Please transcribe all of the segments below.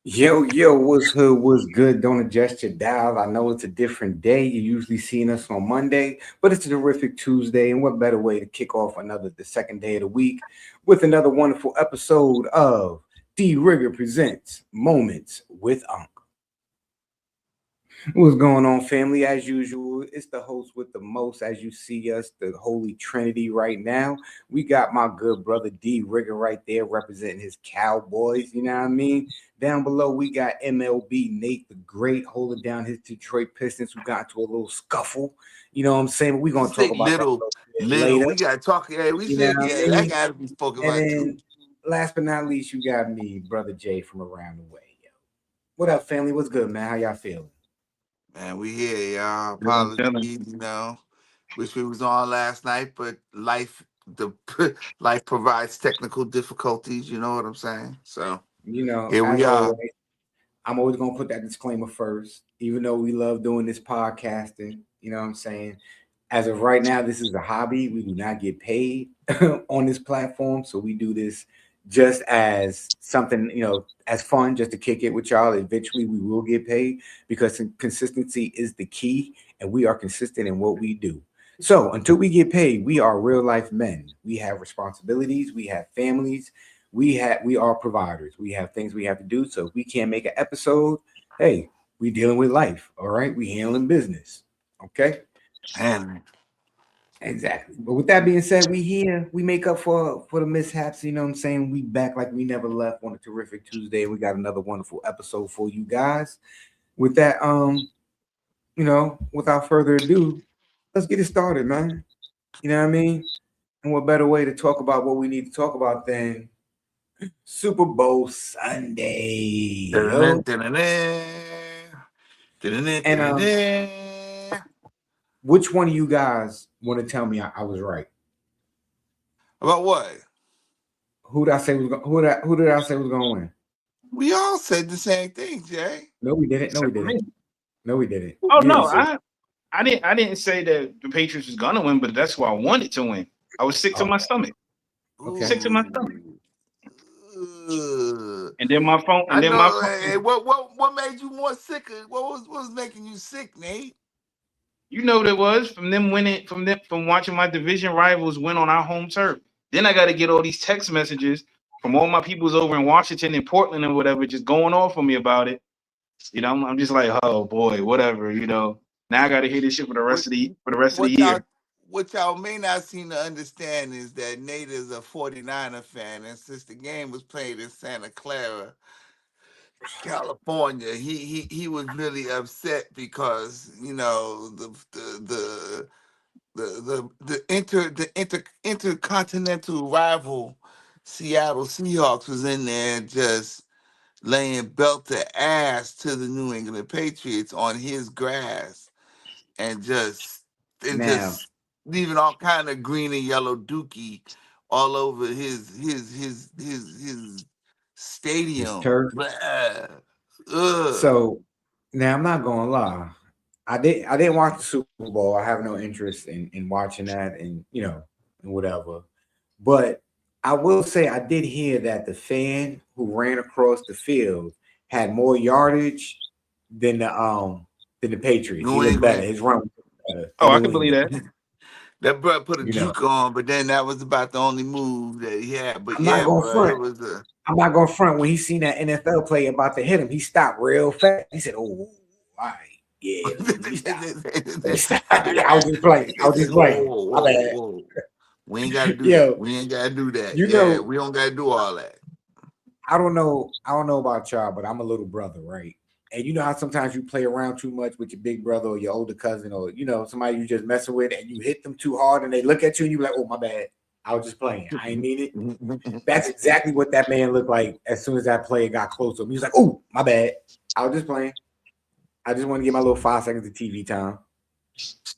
Yo, what's hood? What's good? Don't adjust your dial. I know it's a different day. You usually seeing us on Monday, but it's a terrific Tuesday, and what better way to kick off the second day of the week with another wonderful episode of Dee Rigga presents Moments with Unc. What's going on, family? As usual, it's the host with the most. As you see us, the Holy Trinity right now. We got my good brother Dee Rigga right there representing his Cowboys. You know what I mean? Down below, we got MLB Nate the Great holding down his Detroit Pistons who got into a little scuffle. You know what I'm saying? We're going to talk Sick about that a little, little bit little. later. We gotta talk. Yeah, we You know should. what I Yeah, that mean? gotta be spoken And about too. then, last but not least, you got me, brother Jay from around the way. Yo. What up, family? What's good, man? How y'all feeling? Man, we here, y'all. Chilling, Apologies, chilling. wish we was on last night, but the life provides technical difficulties. You know what I'm saying? So here we As are. always, I'm always gonna put that disclaimer first, even though we love doing this podcasting. You know what I'm saying? As of right now, this is a hobby. We do not get paid on this platform, so we do this just as something, as fun, just to kick it with y'all. Eventually, we will get paid because consistency is the key, and we are consistent in what we do. So until we get paid, we are real life men. We have responsibilities. We have families. We are providers. We have things we have to do. So if we can't make an episode, hey, we dealing with life. All right, we handling business. Okay. And Exactly. But with that being said, we here. We make up for the mishaps. You know what I'm saying? We back like we never left on a terrific Tuesday. We got another wonderful episode for you guys. With that, without further ado, let's get it started, man. You know what I mean? And what better way to talk about what we need to talk about than Super Bowl Sunday, yo? And which one of you guys want to tell me I was right? about what? Who did I say was gonna win? We all said the same thing, Jay. No, we didn't. No, we Except for didn't. me. No, we didn't. Oh You no, didn't say. I didn't say that the Patriots was gonna win, but that's who I wanted to win. I was sick to Oh, my stomach. okay. Sick to my stomach. Ooh. And then my phone, I and then my know. Hey, phone, what made you more sicker? What was making you sick, Nate? you know what it was from them winning from watching my division rivals win on our home turf. Then I gotta get all these text messages from all my peoples over in Washington and Portland and whatever, just going off on me about it. I'm just like, oh boy, whatever. Now I gotta hear this shit for the What rest of the what y'all year. what y'all may not seem to understand is that Nate is a 49er fan, and since the game was played in Santa Clara, California, he was really upset because the intercontinental rival Seattle Seahawks was in there just laying belt to ass to the New England Patriots on his grass and Now, just leaving all kind of green and yellow dookie all over his his stadium. turf. Blah. Ugh. So now I'm not gonna lie. I didn't watch the Super Bowl. I have no interest in watching that and whatever. But I will say I did hear that the fan who ran across the field had more yardage than the Patriots. He New looked better. England. His run was better Oh, than I New can believe England. that. That bro put a You know, juke on, but then that was about the only move that he had. But I'm not yeah, gonna bro, it front. was a I'm not gonna front when he seen that NFL player about to hit him. He stopped real fast. He said, "Oh, all right, yeah, let me stop. Let me stop." Yeah, I was just playing. I was just playing. whoa, My whoa, bad. whoa. We ain't gotta do that. Yo, We ain't gotta do that. you Yeah, know, we don't gotta do all that. I don't know. I don't know about y'all, but I'm a little brother, right? And you know how sometimes you play around too much with your big brother or your older cousin or somebody you just messing with and you hit them too hard and they look at you and you be like, "Oh, my bad. I was just playing. I ain't mean it." That's exactly what that man looked like as soon as that player got close to him. He was like, "Oh, my bad. I was just playing. I just want to get my little 5 seconds of TV time."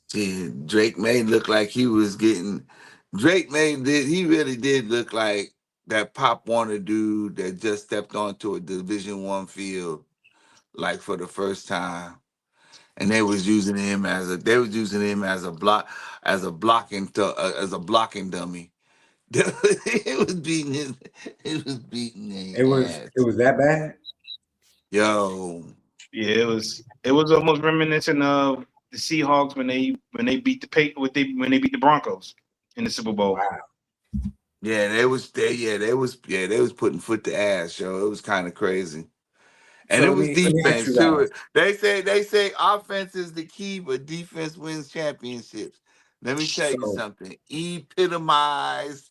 See, Drake May looked like he was getting. Drake May did. He really did look like that Pop Warner dude that just stepped onto a Division 1 field, like for the first time, and they was using him as a blocking dummy. it was beating his. It was beating It their was ass. it was that bad. Yo, Yeah, it was almost reminiscent of the Seahawks when they beat when they beat the Broncos in the Super Bowl. Wow. yeah, they was putting foot to ass, yo. It was kind of crazy. And So it let was me ask defense you too. guys. They say offense is the key, but defense wins championships. Let me tell you So something. Epitomized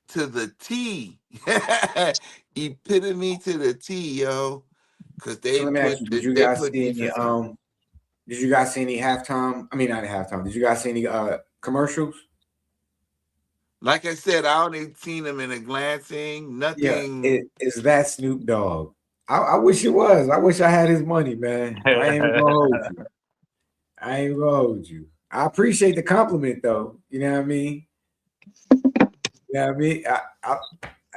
to the T. Epitome to the T, yo. Cause so let me ask you, they put defense on. did you guys see any halftime? I mean not halftime. Did you guys see any commercials? Like I said, I only seen them in a glancing, Yeah, nothing. is that Snoop Dogg. I wish it was. I wish I had his money, man. I ain't even gonna hold you. I ain't gonna hold you. I appreciate the compliment though. You know what I mean? You know what I mean? I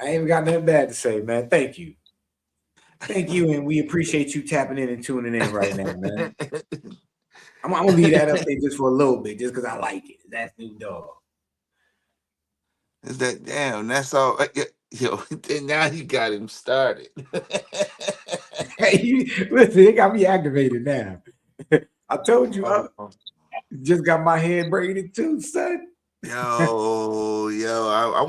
ain't even got nothing bad to say, man. Thank you. Thank you, and we appreciate you tapping in and tuning in right now, man. I'm gonna leave that up there just for a little bit, just because I like it. That's Snoop Dogg. Is that damn? That's all. Yo, now you got him started. Hey, listen, it got me activated now. I told you, I Oh, just got my head braided too, son. I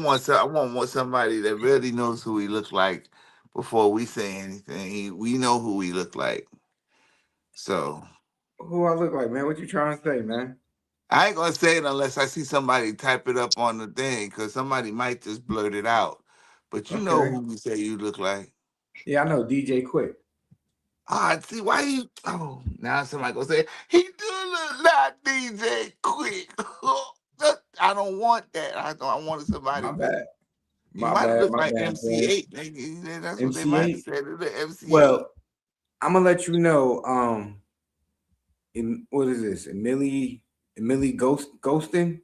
want somebody that really knows who he looks like before we say anything. We know who he look like, so Who I look like, man? What you trying to say, man? I ain't gonna say it unless I see somebody type it up on the thing, because somebody might just blurt it out. But you know Okay. who we say you look like. Yeah, I know DJ Quick. Ah, see why you? Oh, now somebody gonna say he do look like DJ Quick. I don't want that. I wanted somebody My to. bad. You might have looked My like bad, boy. MC8. That's what they might have MC8. said. It MC8. Well, I'm gonna let you know. What is this? Emily Ghostin.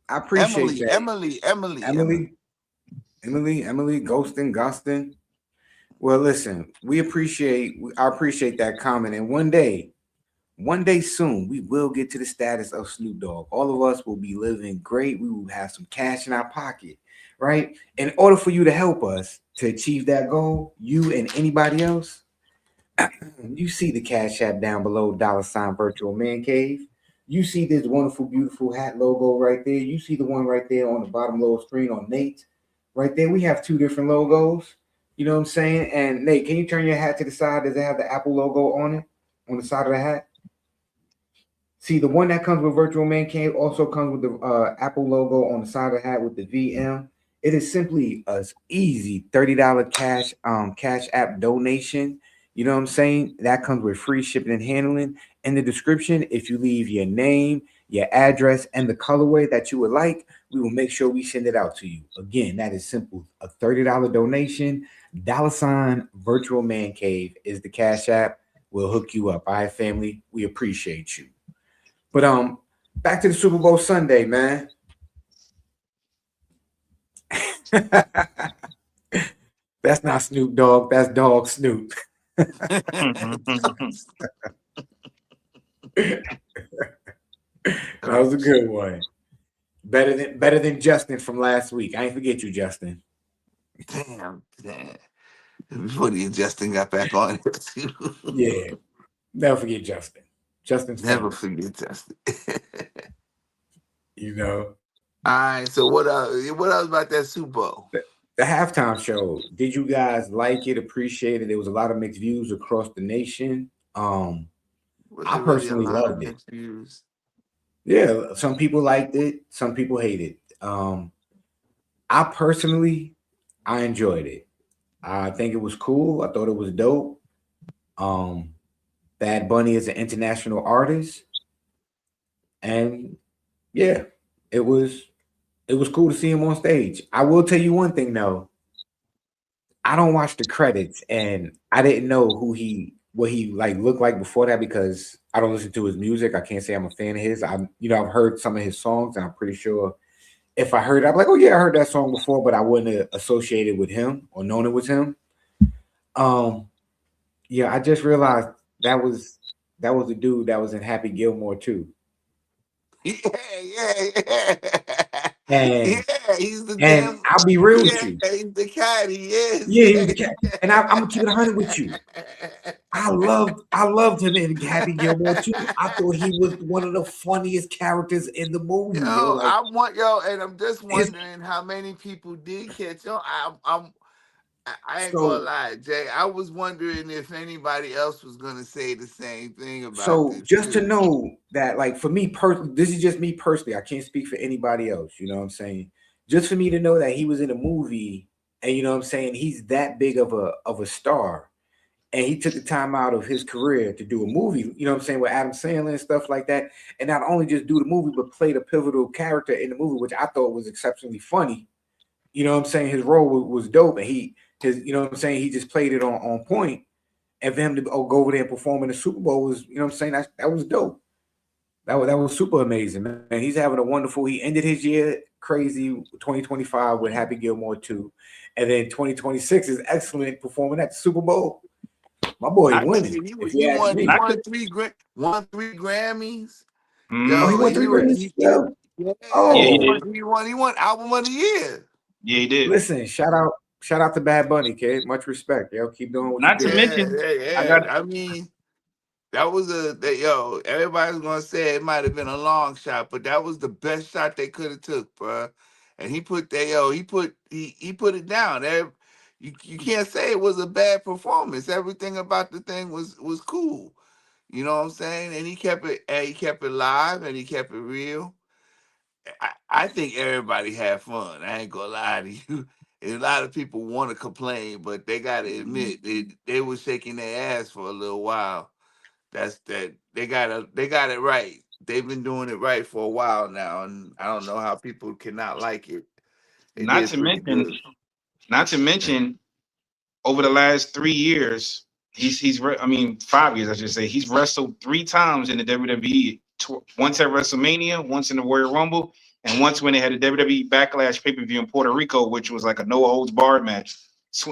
I appreciate Emily, that. Emily, Emily, Emily. Emily, Emily Ghostin, Gostin. Well, listen, I appreciate that comment. And one day soon, we will get to the status of Snoop Dogg. All of us will be living great. We will have some cash in our pocket, right? In order for you to help us to achieve that goal, you and anybody else, you see the Cash App down below, $ Virtual Man Cave. You see this wonderful, beautiful hat logo right there. You see the one right there on the bottom lower screen on Nate. Right there, we have two different logos. You know what I'm saying? And Nate, can you turn your hat to the side? Does it have the Apple logo on it? On the side of the hat? See, the one that comes with Virtual Man Cave also comes with the Apple logo on the side of the hat with the VM. It is simply a easy $30 cash app donation. You know what I'm saying? That comes with free shipping and handling. In the description, if you leave your name, your address, and the colorway that you would like, we will make sure we send it out to you. Again, that is simple. A $30 donation. $Virtual Man Cave is the cash app. We'll hook you up. All right, family. We appreciate you. But back to the Super Bowl Sunday, man. That's not Snoop Dogg. That's Dog Snoop. That was a good one. Better than Justin from last week. I ain't forget you, Justin. Damn. Before the Justin got back on it too. Yeah, never forget Justin. Justin's Never famous. forget Justin. You know All right. So what else? What else about that Super Bowl? the halftime show. Did you guys like it? Appreciate it? There was a lot of mixed views across the nation. Was I it really a personally lot of loved it. mixed views? Yeah, some people liked it. Some people hated. I personally, I enjoyed it. I think it was cool. I thought it was dope. Um, Bad Bunny is an international artist, and yeah, it was it was cool to see him on stage. I will tell you one thing though. I don't watch the credits, and I didn't know what he like looked like before that because I don't listen to his music. I can't say I'm a fan of his. I've heard some of his songs, and I'm pretty sure if I heard, I'm like, oh yeah, I heard that song before, but I wouldn't have associated with him or known it was him. Um, yeah, I just realized that was that was the dude that was in Happy Gilmore too. Yeah, yeah, yeah. Yeah, and he's the and damn. I'll be real with Yeah, you. he's the cat. He is. Yeah, he was Yeah. the cat, and I'm gonna keep it 100 with you. I loved him in Happy Gilmore too. I thought he was one of the funniest characters in the movie. Yo, Yo, like and I'm just his wondering how many people did catch on. I ain't gonna so lie, Jay. I was wondering if anybody else was gonna say the same thing about so this just to too. know that, like for me personally, this is just me personally. I can't speak for anybody else. You know what I'm saying? Just for me to know that he was in a movie, and you know what I'm saying, he's that big of a star, and he took the time out of his career to do a movie. You know what I'm saying, with Adam Sandler and stuff like that, and not only just do the movie, but played a pivotal character in the movie, which I thought was exceptionally funny. You know what I'm saying? His role was dope, and you know what I'm saying, he just played it on point. And for him to go over there and perform in the Super Bowl was, you know what I'm saying, that was dope. That was super amazing, man. He's having a wonderful. He ended his year crazy 2025 with Happy Gilmore 2, and then 2026 is excellent performing at the Super Bowl. My boy Not winning, if you ask He me. not won to, won 3 Grammys. Oh, he Yo, won mm, he three was Grammys. Yeah. yeah, yeah, he Oh, did. he won album of the year. Yeah, he did. listen, shout out to Bad Bunny, kid. Much respect, yo. Keep doing what you're Not to doing, Yeah, man. mention, yeah, I yeah. got I mean, that was yo. Everybody's gonna say it might have been a long shot, but that was the best shot they could have took, bro. And he put that yo. He put it down. You can't say it was a bad performance. Everything about the thing was cool. You know what I'm saying? And he kept it live, and he kept it real. I think everybody had fun. I ain't gonna lie to you. And a lot of people want to complain, but they gotta admit they was shaking their ass for a little while. That's that they got it right. They've been doing it right for a while now, and I don't know how people cannot like it. They not did to pretty mention, good. not to mention, over the last 3 years, I mean 5 years, I should say, he's wrestled 3 times in the WWE. Once at WrestleMania, once in the Royal Rumble, and once when they had a WWE Backlash pay per view in Puerto Rico, which was like a no holds barred match.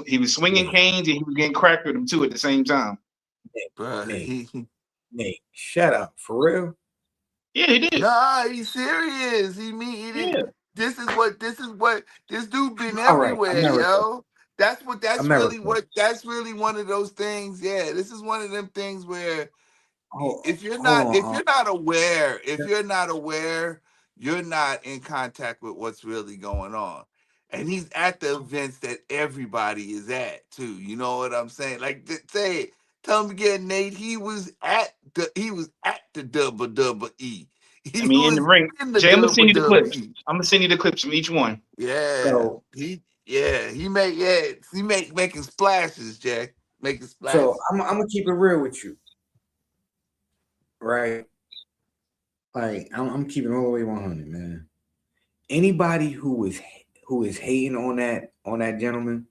He was swinging Nate, canes and he was getting cracked with them too at the same time. Nate, But Nate, Nate, shut up for real. Yeah, he did. nah, he's serious. He mean he did. Yeah, This is what this dude been All right, everywhere, America, yo. America. That's really one of those things. Yeah, this is one of them things where Hold if on. you're not aware, you're not in contact with what's really going on. And he's at the events that everybody is at too. You know what I'm saying? Like say it. Tell him again, Nate. He was at the WWE. I He mean in the was ring. in the Jay, I'm gonna send you the clips. WWE. I'm gonna send you the clips from each one. Yeah. So, He making splashes, Jack. Making so splashes. I'm gonna keep it real with you, right? Like I'm keeping all the way 100, man. Anybody who is hating on that gentleman,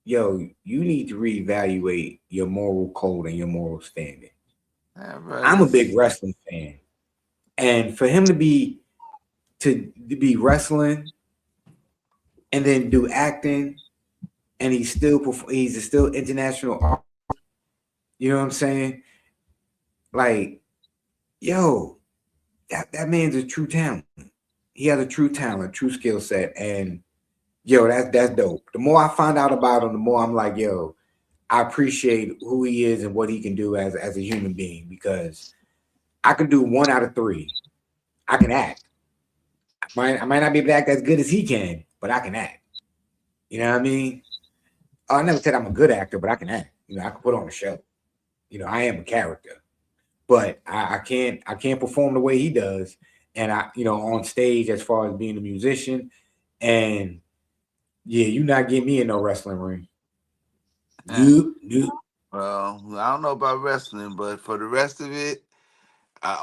yo, you need to reevaluate your moral code and your moral standing. Yeah, bro, I'm a this big wrestling fan, and for him to be wrestling and then do acting, and he's still international art. You know what I'm saying? Like, yo, that man's a true talent. He has a true talent, true skill set, and yo, that's dope. The more I find out about him, the more I'm like, yo, I appreciate who he is and what he can do as a human being, because I can do 1 out of 3. I can act. I might not be able to act as good as he can, but I can act. You know what I mean? I never said I'm a good actor, but I can act. I can put on a show. I am a character, but I can't perform the way he does. And on stage, as far as being a musician, and yeah, you not getting me in no wrestling ring. eh, Nope, nope. well, I don't know about wrestling, but for the rest of it,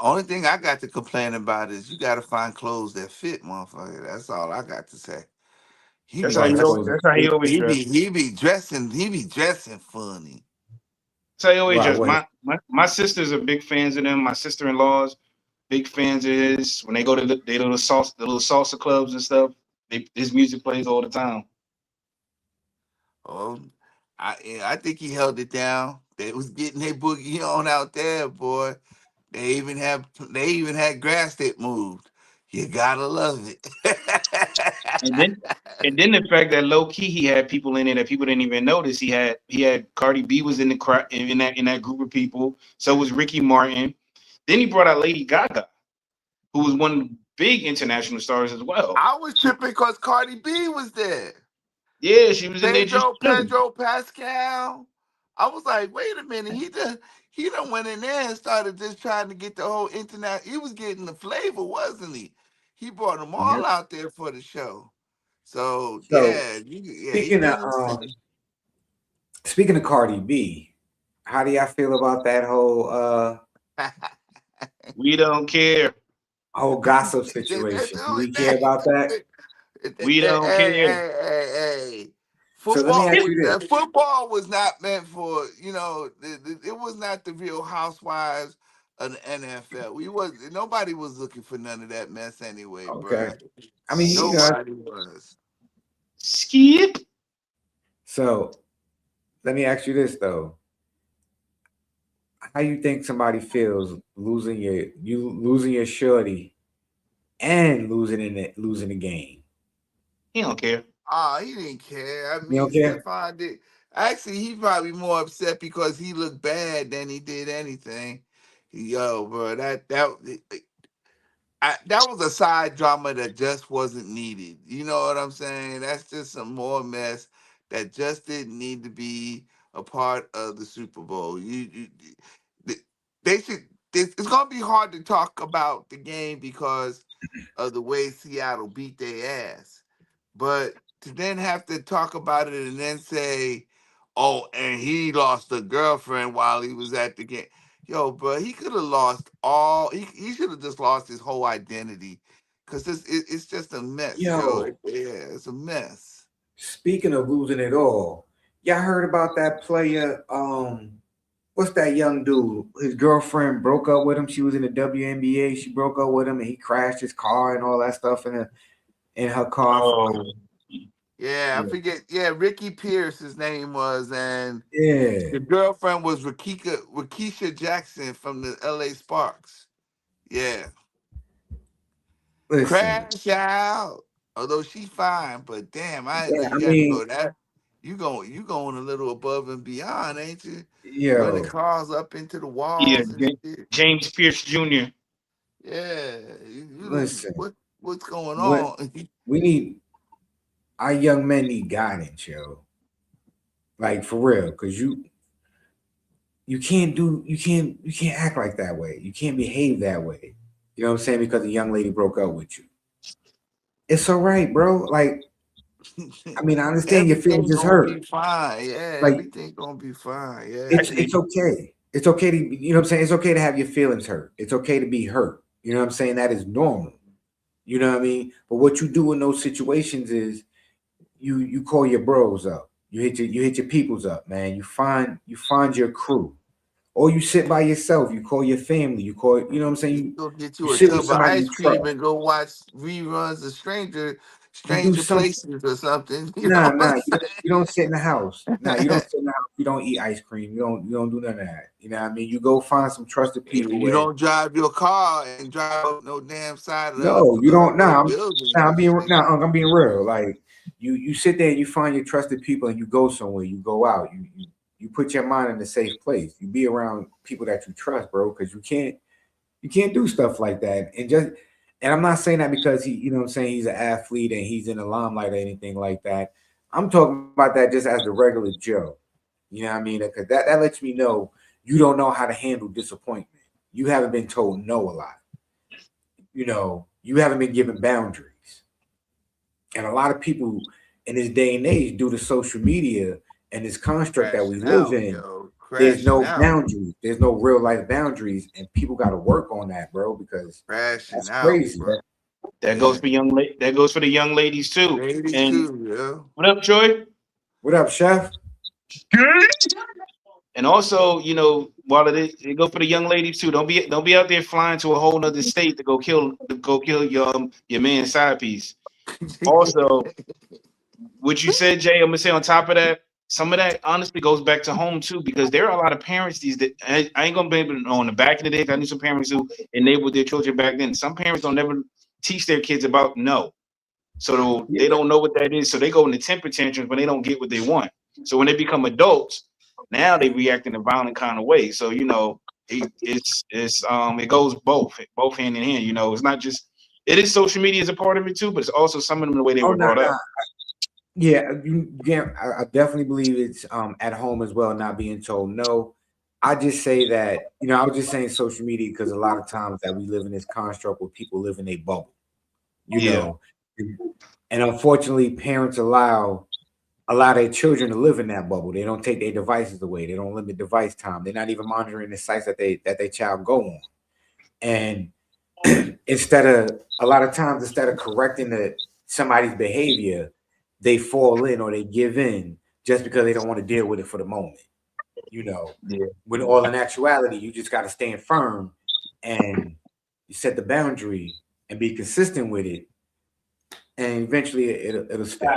only thing I got to complain about is you got to find clothes that fit, motherfucker. That's all I got to say. He That's be how Well, he that's always, what. dressing. that's how he always dressed. He be dressing funny. That's how he always Right. dressed. What? My sisters are big fans of them. My sister in laws, big fans of his. When they go to the little salsa clubs and stuff, his music plays all the time. Oh, I think he held it down. They was getting their boogie on out there, boy. They even had grass that moved. You gotta love it. And then and then the fact that low key he had people in it that people didn't even notice. He had Cardi B was in the crowd in that group of people. So was Ricky Martin. Then he brought out Lady Gaga, who was one of the big international stars as well. I was tripping because Cardi B was there. Yeah, she was in there just chilling. Pedro Pascal. I was like, wait a minute. He done went in there and started just trying to get the whole internet. He was getting the flavor, wasn't he? He brought them all Yep. out there for the show. So So yeah, he speaking of did his thing. speaking of Cardi B, how do y'all feel about that We don't care. whole gossip situation? Do we care about that? We don't care. Hey. So let me Football ask was you this. football was not meant for, it was not the Real Housewives of the NFL. Nobody was looking for none of that mess anyway, Okay. bruh. I mean, Nobody was. Skip. so let me ask you this though. How you think somebody feels losing your shorty and losing the game? He don't care. He didn't care. I You mean, don't care? Stefan did. Actually, he probably more upset because he looked bad than he did anything. Yo, bro, that was a side drama that just wasn't needed. You know what I'm saying? That's just some more mess that just didn't need to be a part of the Super Bowl. They should. It's gonna be hard to talk about the game because of the way Seattle beat their ass. But to then have to talk about it and then say, "Oh, and he lost a girlfriend while he was at the game." Yo, bro, he could have lost all. He should have just lost his whole identity, because it's just a mess, yo. Yo, Yeah, it's a mess. speaking of losing it all, y'all heard about that player? What's that young dude? His girlfriend broke up with him. She was in the WNBA. She broke up with him, and he crashed his car and all that stuff in her car. Oh, Yeah, I Yeah. forget. Yeah, Ricky Pierce, his name was, and Yeah. the girlfriend was Rakisha Jackson from the LA Sparks. Yeah. Listen. Crash out. Although she's fine, but damn, I didn't know Yeah. I you had to mean, go that. You going a little above and beyond, ain't you? Running yo. cars up into the yeah, walls and shit. James Pierce Jr. Yeah, Listen. what's going What on? we need, our young men need guidance, yo. Like for real, because you can't act like that way. You can't behave that way. You know what I'm saying? Because a young lady broke up with you. It's all right, bro. Like, I mean, I understand your Everything feelings is gonna hurt. be fine. Yeah, Like, everything gonna be fine. Yeah. it's okay. It's okay to, you know what I'm saying? It's okay to have your feelings hurt. It's okay to be hurt. You know what I'm saying? That is normal. You know what I mean? But what you do in those situations is you call your bros up. You hit your peoples up, man. You find your crew. Or you sit by yourself. You call your family. You know what I'm saying? You You go get you you a sit with tub of somebody you ice trust. cream and go watch reruns of You do Stranger some Places or something. You nah, know what nah. You don't sit in the house. Nah, you I'm don't sit in the house. You don't eat ice cream. You don't do none of that. You know what I mean? You go find some trusted people You where don't drive your car and drive up no damn side no, you don't. of a Nah, building and shit. I'm being real. Like you sit there and you find your trusted people and you go somewhere. You go out. You put your mind in a safe place. You be around people that you trust, bro. Because you can't do stuff like that. And I'm not saying that because he, you know what I'm saying, he's an athlete and he's in the limelight or anything like that. I'm talking about that just as the regular Joe. You know what I mean? Because that lets me know you don't know how to handle disappointment. You haven't been told no a lot. You haven't been given boundaries. And a lot of people in this day and age, due to social media and this construct that we Crashing live out, in, yo. there's Crashing no out. boundaries. There's no real life boundaries, and people got to work on that, bro, because Crashing that's out, crazy. bro. That goes Yeah. for that goes for the young ladies too. Ladies And too, yo. what up, Joy? What up, chef? And also, while it go for the young ladies too. Don't be out there flying to a whole nother state to go kill your man's side piece. Also, what you said, Jay, I'm gonna say on top of that, some of that honestly goes back to home too, because there are a lot of parents these that I ain't gonna be able to know in the back of the day. I knew some parents who enabled their children back then. Some parents don't never teach their kids about no. So they don't know what that is. So they go into temper tantrums when they don't get what they want. So when they become adults, now they react in a violent kind of way. So it goes both hand in hand. It's not just it is social media is a part of it too, but it's also some of them the way they Oh were no, brought no. up. Yeah, I definitely believe it's at home as well, not being told no. I just say that, I was just saying social media because a lot of times that we live in this construct where people live in a bubble, you Yeah. know, and, and unfortunately parents allow their children to live in that bubble. They don't take their devices away. They don't limit device time. They're not even monitoring the sites that their child go on. And a lot of times, instead of correcting somebody's behavior, they fall in or they give in just because they don't want to deal with it for the moment. You know, Yeah. when all in actuality, you just got to stand firm and you set the boundary and be consistent with it, and eventually it'll stick.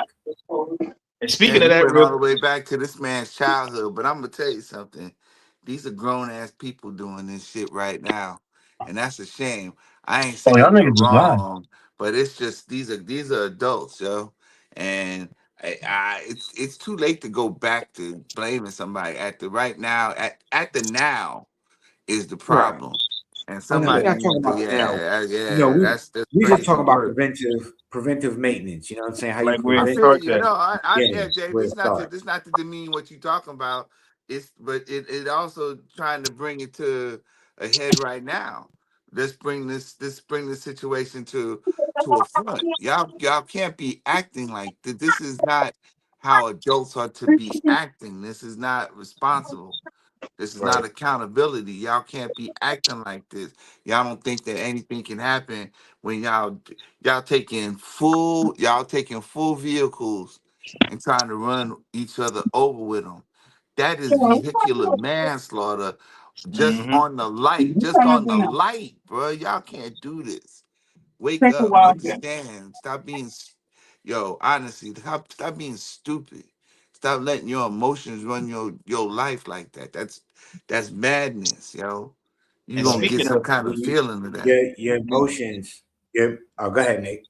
And Yeah, speaking of you that, went real all the way back to this man's childhood, but I'm gonna tell you something. These are grown ass people doing this shit right now, and that's a shame. I ain't Oh, y'all saying you're niggas is lying. wrong, but it's just these are adults, yo, and it's too late to go back to blaming somebody at the right now. At the now is the Right. problem, and Oh no, we're somebody not needs talking to about the now. yeah, We that's we just crazy talking about work. preventive maintenance. You know what I'm saying? How you like where I it prevent feel starts you. at. No, yeah, beginnings, Jay. where it starts. This not to demean what you're talking about. But it also trying to bring it to a head right now. Let's bring this situation to a front. Y'all can't be acting like that. This is not how adults are to be acting. This is not responsible. This is Right. not accountability. Y'all can't be acting like this. Y'all don't think that anything can happen when y'all taking full vehicles and trying to run each other over with them. That is vehicular manslaughter Mm-hmm. just on the light, bro. Y'all can't do this. Wake up, understand. Yo, honestly, stop being stupid. Stop letting your emotions run your life like that. That's madness, yo. You And gonna Well, get speaking some of kind of feeling of that. your emotions. Go ahead, Nate.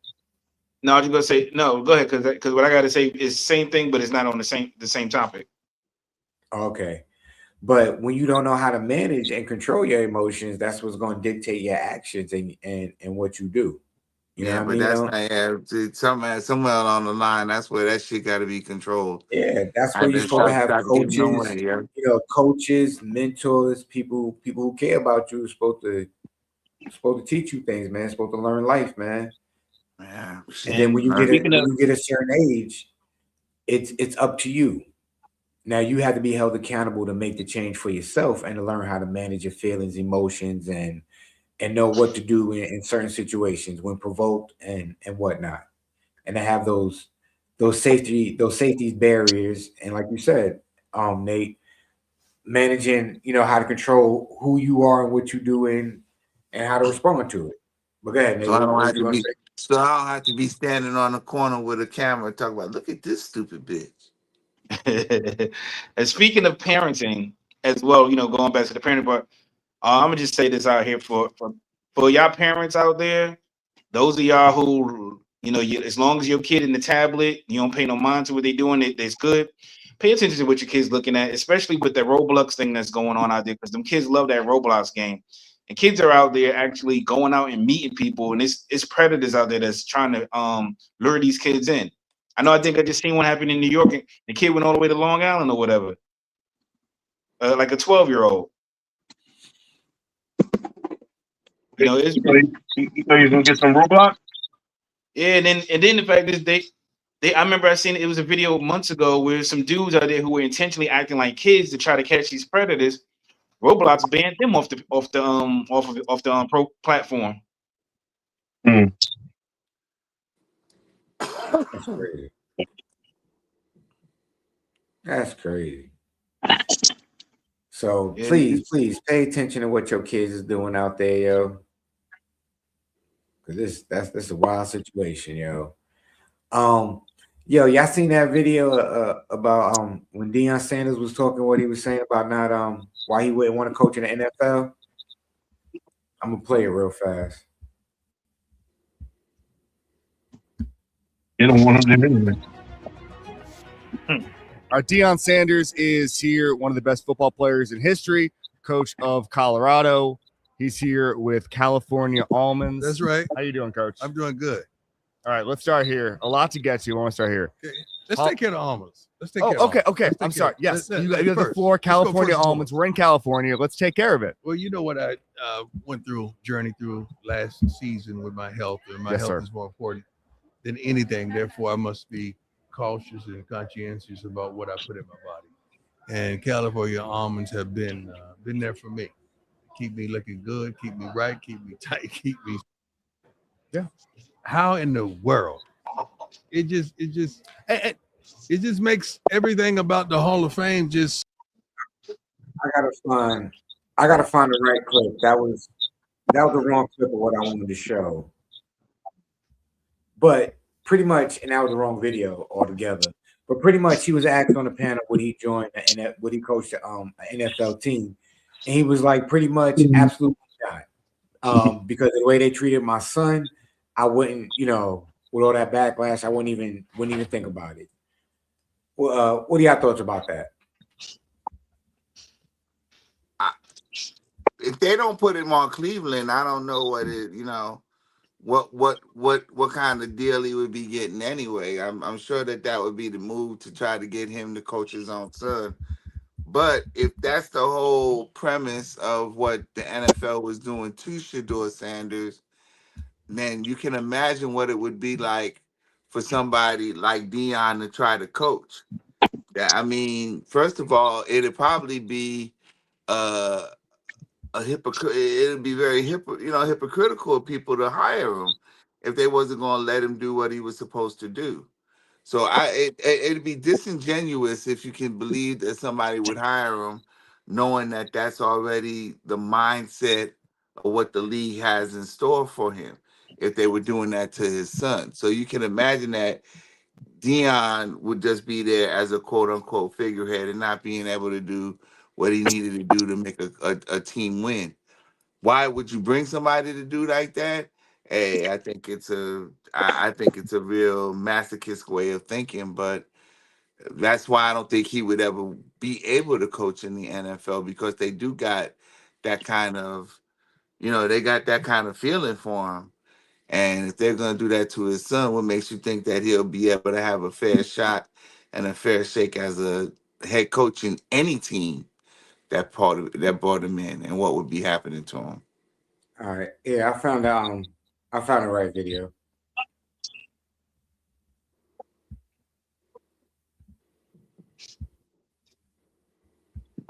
no, I was just gonna say no. Go ahead, because what I got to say is the same thing, but it's not on the same topic. Okay. But when you don't know how to manage and control your emotions, that's what's going to dictate your actions and what you do. You know Yeah, what I but mean? that's not somewhere along the line. That's where that shit got to be controlled. Yeah, that's I where you're just supposed to have stop getting coaches, away. Yeah, coaches, mentors, people who care about you, supposed to teach you things, man. Supposed to learn life, man. yeah. And then Shit. And speaking when of, you get a certain age, it's up to you. Now you have to be held accountable to make the change for yourself and to learn how to manage your feelings, emotions, and know what to do in certain situations when provoked and whatnot, and to have those safety barriers, and like you said, Nate, managing, how to control who you are and what you're doing and how to respond to it. But go ahead, Nate. So I don't What was have you to gonna be say? so I don't have to be standing on the corner with a camera and talk about look at this stupid bitch. and speaking of parenting as well, going back to the parenting part, I'm gonna just say this out here for y'all parents out there. Those of y'all who, as long as your kid in the tablet, you don't pay no mind to what they're doing. It's good. Pay attention to what your kids looking at, especially with the Roblox thing that's going on out there, because them kids love that Roblox game. And kids are out there actually going out and meeting people, and it's predators out there that's trying to lure these kids in. I think I just seen one happen in New York, and the kid went all the way to Long Island or whatever, like a 12-year-old. It's You thought you was gonna get some Roblox? yeah, and then the fact is I remember I seen it was a video months ago where some dudes out there who were intentionally acting like kids to try to catch these predators. Roblox banned them off the pro platform. Hmm. That's crazy. That's crazy. So Yeah, please pay attention to what your kids is doing out there, yo. Cause that's a wild situation, yo. Um, y'all seen that video about when Deion Sanders was talking what he was saying about not why he wouldn't want to coach in the NFL? I'm gonna play it real fast. They don't want him there anyway. Our Deion Sanders is here, one of the best football players in history, coach of Colorado. He's here with California Almonds. That's right. How you doing, Coach? I'm doing good. All right, let's start here. A lot to get to. I want to start here. Okay. Let's take care of the almonds. Let's take Oh, care of okay, almonds. okay. Let's I'm take sorry. care of- Yes, let's- you let's got the first. floor. Let's go California first and Almonds. We're in California. Let's take care of it. Well, you know what I went through, journey through last season with my health, and my Yes, health sir. is more important than anything. Therefore, I must be cautious and conscientious about what I put in my body. And California almonds have been there for me. Keep me looking good, keep me right, keep me tight, keep me. Yeah. How in the world? It just makes everything about the Hall of Fame just. I gotta find the right clip. That was the wrong clip of what I wanted to show. But pretty much, and that was the wrong video altogether. But pretty much, he was asked on the panel when he joined and when he coached an NFL team, and he was like, pretty much, absolutely not. Because of the way they treated my son, I wouldn't, with all that backlash, I wouldn't even think about it. Well, what are your thoughts about that? If they don't put him on Cleveland, I don't know what kind of deal he would be getting anyway. I'm sure that would be the move to try to get him to coach his own son. But if that's the whole premise of what the NFL was doing to Shedeur Sanders, then you can imagine what it would be like for somebody like Deion to try to coach. I mean, first of all, it'd probably be a hypocrite. It'd be very hypocritical of people to hire him if they wasn't going to let him do what he was supposed to do. So it'd be disingenuous if you can believe that somebody would hire him, knowing that that's already the mindset of what the league has in store for him. If they were doing that to his son, so you can imagine that Deion would just be there as a quote unquote figurehead and not being able to do what he needed to do to make a team win. Why would you bring somebody to do like that? Hey, I think it's a real masochist way of thinking, but that's why I don't think he would ever be able to coach in the NFL, because they do got that kind of, they got that kind of feeling for him. And if they're going to do that to his son, what makes you think that he'll be able to have a fair shot and a fair shake as a head coach in any team that brought him in, and what would be happening to him? All right. Yeah, I found the right video.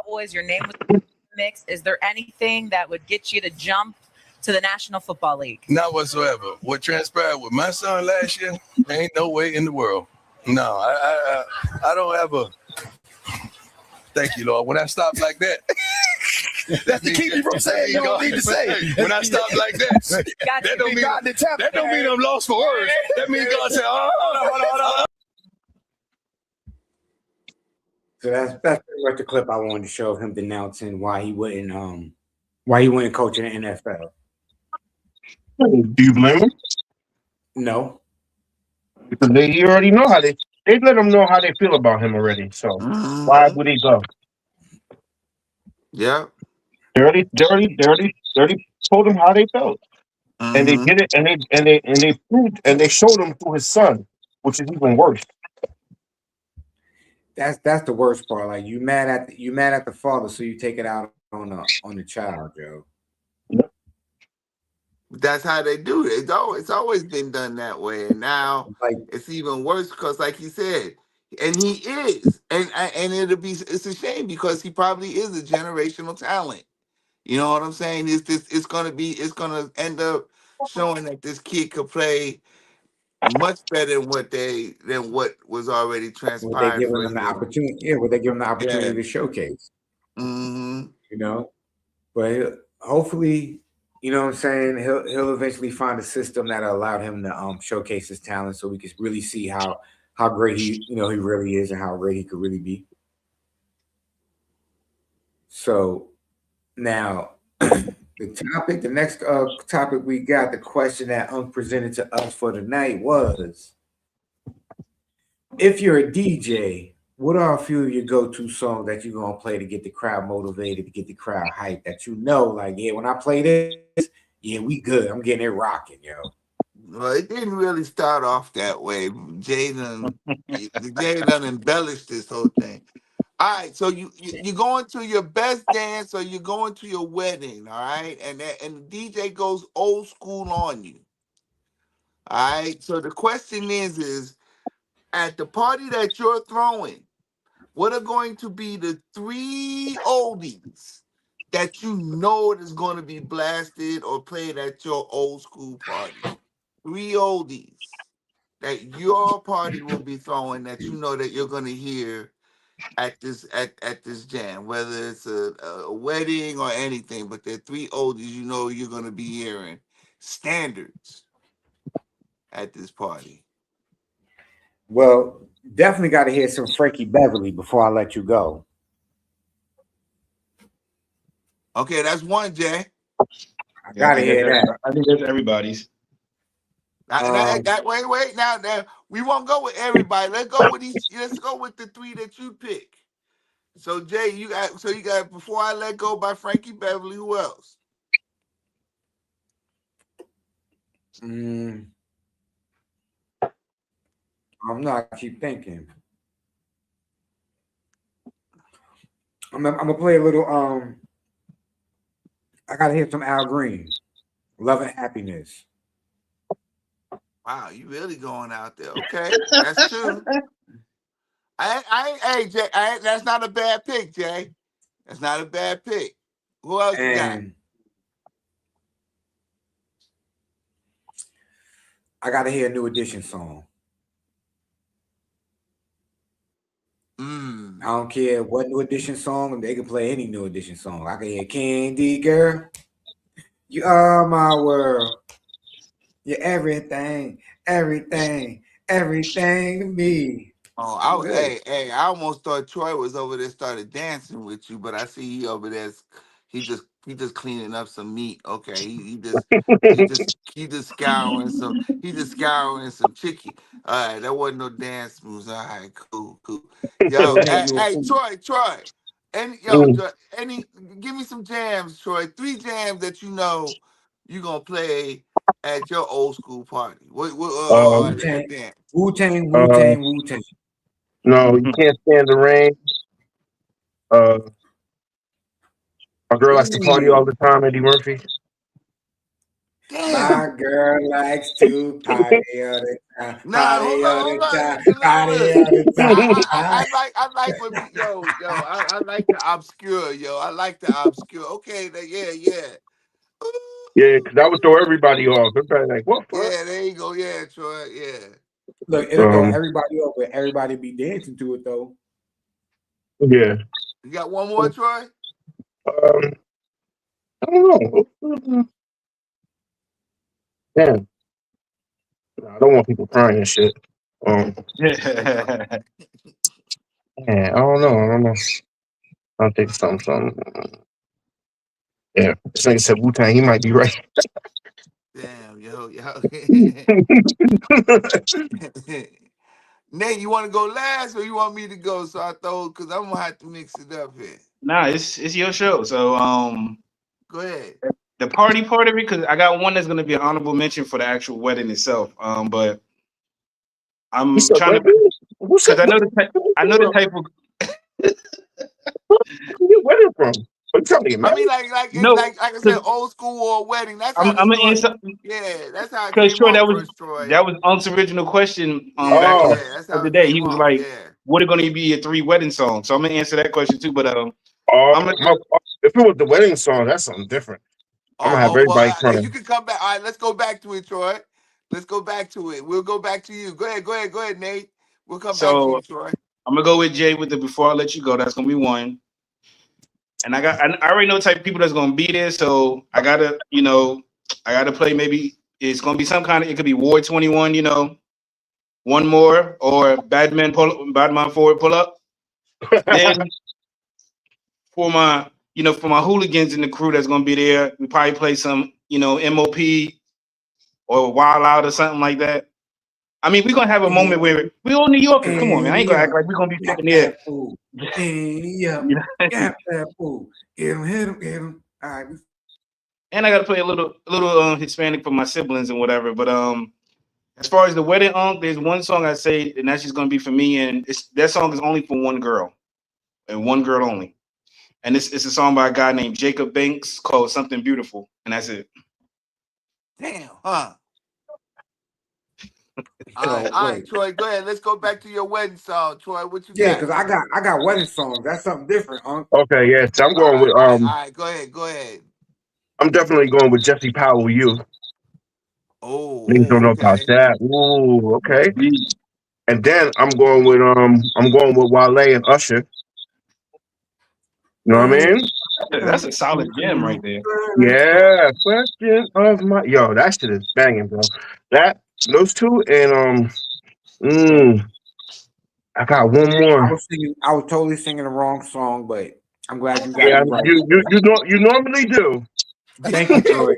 Boys, your name was in the mix. Is there anything that would get you to jump to the National Football League? Not whatsoever. What transpired with my son last year, there ain't no way in the world. No, I don't have a. Thank you, Lord. When I stop like that, That's to keep you from saying you don't need to say it. When I stop like that, Gotcha. that don't mean I'm lost for words. That means God said, hold on. So that's pretty much the clip I wanted to show of him denouncing why he wouldn't coach in the NFL. Do you blame him? No. Because you already know how they let them know how they feel about him already. So why would he go? Yeah. They already told him how they felt, and they did it, and they proved, and they showed him through his son, which is even worse. That's the worst part. Like, you mad at the father, so you take it out on the child, Joe. That's how they do it. It's always been done that way, and now it's even worse because, like he said, and he is, and it's a shame because he probably is a generational talent. You know what I'm saying? It's gonna end up showing that this kid could play much better than what was already Would they transpired give for him the him. opportunity? Yeah, would they give him the opportunity to showcase? Mm-hmm. But hopefully, you know what I'm saying, he'll eventually find a system that allowed him to showcase his talent, so we can really see how great he really is and how great he could really be. So now the next topic we got, the question that presented to us for tonight was, if you're a DJ, what are a few of your go-to songs that you're gonna play to get the crowd motivated, to get the crowd hyped? That you know, like, yeah, when I play this, yeah, we good. I'm getting it rocking, yo. Well, it didn't really start off that way. Jay done embellished this whole thing. All right, so you going to your best dance or you going to your wedding, all right? And the DJ goes old school on you. All right. So the question is at the party that you're throwing, what are going to be the 3 oldies that you know is going to be blasted or played at your old school party? 3 oldies that your party will be throwing that you know that you're going to hear at this jam, whether it's a wedding or anything, but they're 3 oldies you know you're going to be hearing standards at this party. Well, definitely got to hear some Frankie Beverly before I let you go. Okay, that's one, Jay. I gotta hear that. I think that's everybody's. Wait. Now, we won't go with everybody. Let's go with these. Let's go with the 3 that you pick. So, Jay, you got Before I Let Go by Frankie Beverly. Who else? I'm not. Keep thinking. I'm gonna play a little. I gotta hear some Al Green, "Love and Happiness." Wow, you really going out there? Okay, that's true. Hey, Jay, that's not a bad pick, Jay. That's not a bad pick. Who else you got? And I gotta hear a New Edition song. I don't care what New Edition song. They can play any New Edition song. I can hear "Candy Girl," "You Are My World," "You're Everything, Everything, Everything to Me." So good. I almost thought Troy was over there started dancing with you, but I see he over there. He just cleaning up some meat. Okay, he just scouring some chicken. All right, that wasn't no dance moves. All right, cool. So Yo, Nate, you a hey, fool. Troy, Mm. give me some jams, Troy. 3 jams that you know you gonna play at your old school party. Um, Wu-Tang, Damn. Wu-Tang, uh, Wu-Tang, Wu-Tang. no, you can't stand the rain. Uh, my girl likes to party all Ooh, the time. Eddie Murphy. my Damn. girl likes to party all the time, Nah, party all hold the time, on. party Look. all the time. I like when I like the obscure, yo. I like the obscure. Okay, yeah. Yeah, because that Ooh. would throw everybody off. Everybody like, what fuck? Yeah, there you go. Yeah, Troy. Yeah. Look, it'll throw Um, everybody off, but everybody be dancing to it though. yeah. You got one more, Troy? I don't know. Damn, I don't want people crying and shit. Um, man, I don't know. I think something. Yeah, this nigga said Wu Tang. He might be right. Damn, yo. Nate, you want to go last or you want me to go? So I thought, because I'm gonna have to mix it up here. Nah, it's your show. So Go ahead. the party part of it, because I got one that's gonna be an honorable mention for the actual wedding itself. But He I'm said trying to, wedding. Who said because I know the wedding? type of Where you get wedding from? Are you trying to get I mean, married? no, like I said, because old school or a wedding. That's how I'm this gonna story. answer, Yeah, that's how it because came Troy, off first, Troy. that was Unc's original question back in Oh, That's of how the it day. came He was off. like, Yeah. "What are gonna be your 3 wedding songs?" So I'm gonna answer that question too. But oh, I'm gonna if it was the wedding song, that's something different. I'm gonna have Well, everybody you crying. can come back. All right, let's go back to it, Troy. Let's go back to it. We'll go back to you. Go ahead, Nate. We'll come back to so you, Troy. I'm gonna go with Jay with the "Before I Let You Go." That's gonna be one. And I already know the type of people that's gonna be there, so I gotta play. Maybe it's gonna be some kind of. It could be Ward 21, one more, or Badman Forward pull up. Then for my hooligans in the crew that's gonna be there, we probably play some MOP or Wild Out or something like that. I mean, we're gonna have a moment where we all New Yorkers. Come on, man. I ain't gonna act like we're gonna be sitting there. Yeah, that fool. Get him. All right. And I gotta play a little Hispanic for my siblings and whatever. But as far as the wedding, there's one song I say, and that's just gonna be for me. And that song is only for one girl, and one girl only. And it's a song by a guy named Jacob Banks called "Something Beautiful," and that's it. Damn, huh? All right, Troy, go ahead. Let's go back to your wedding song, Troy. What you got? Yeah, because I got wedding songs. That's something different, Okay, yes, I'm going with All right, go ahead. I'm definitely going with Jesse Powell. You. Niggas don't know about that. Ooh, okay. And then I'm going with Wale and Usher. You know what I mean? That's a solid gem right there. Yeah, question of my that shit is banging, bro. Those two and I got one more. I was totally singing the wrong song, but I'm glad you got it right. You normally do. Thank you, Troy.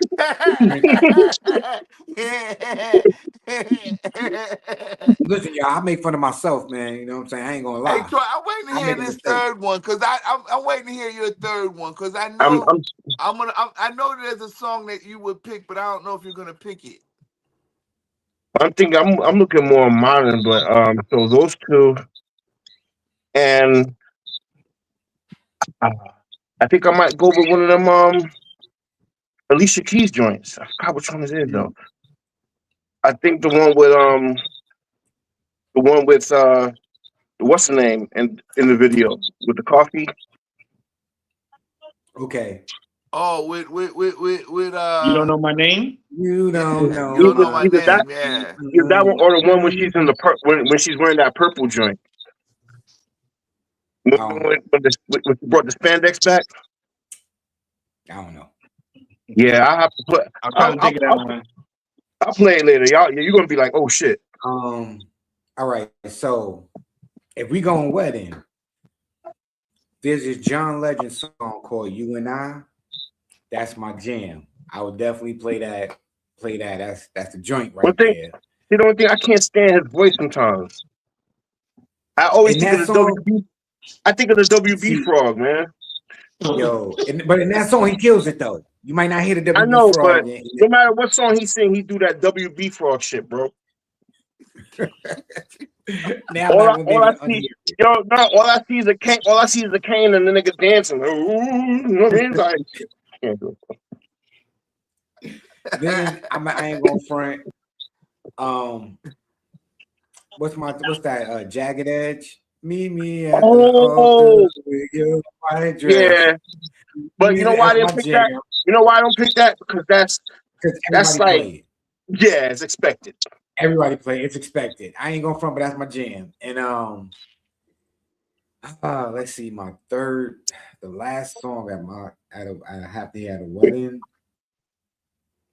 Listen, y'all, I make fun of myself, man. You know what I'm saying? I ain't gonna lie. Hey, Troy, I'm waiting to hear this third one because I'm waiting to hear your third one because I know I know there's a song that you would pick, but I don't know if you're gonna pick it. I'm thinking I'm looking more modern, but so those two, and I think I might go with one of them Alicia Keys joints. I forgot which one it is though. I think the one with what's the name and in the video with the coffee. Okay. Oh, with You don't know my name? You don't know. You don't know my name, that, yeah. Either that one or the one when she's in the when she's wearing that purple joint. When she brought the spandex back. I don't know. Yeah, I have to put. I'll play it later. You're gonna be like, oh shit. All right. So if we go on wedding, there's this John Legend song called "You and I." That's my jam. I would definitely play that. That's the joint right there. The only thing I can't stand his voice sometimes. I always think of the WB. I think of the WB frog, man. Yo, but in that song he kills it though. You might not hear the WB I know, frog. but no matter what song he sing, he do that WB frog shit, bro. Now all I see is a cane. All I see is a cane and the nigga dancing. You know what I mean? Like, can't do it. Then I ain't gonna front. What's that? Jagged Edge. Meet me at the altar with your white dress. Yeah, but you know why I didn't pick that? You know why I don't pick that? Because that's like, yeah, it's expected. Everybody play. It's expected. I ain't gonna front, but that's my jam. And let's see, my third, the last song I have to hear at a wedding.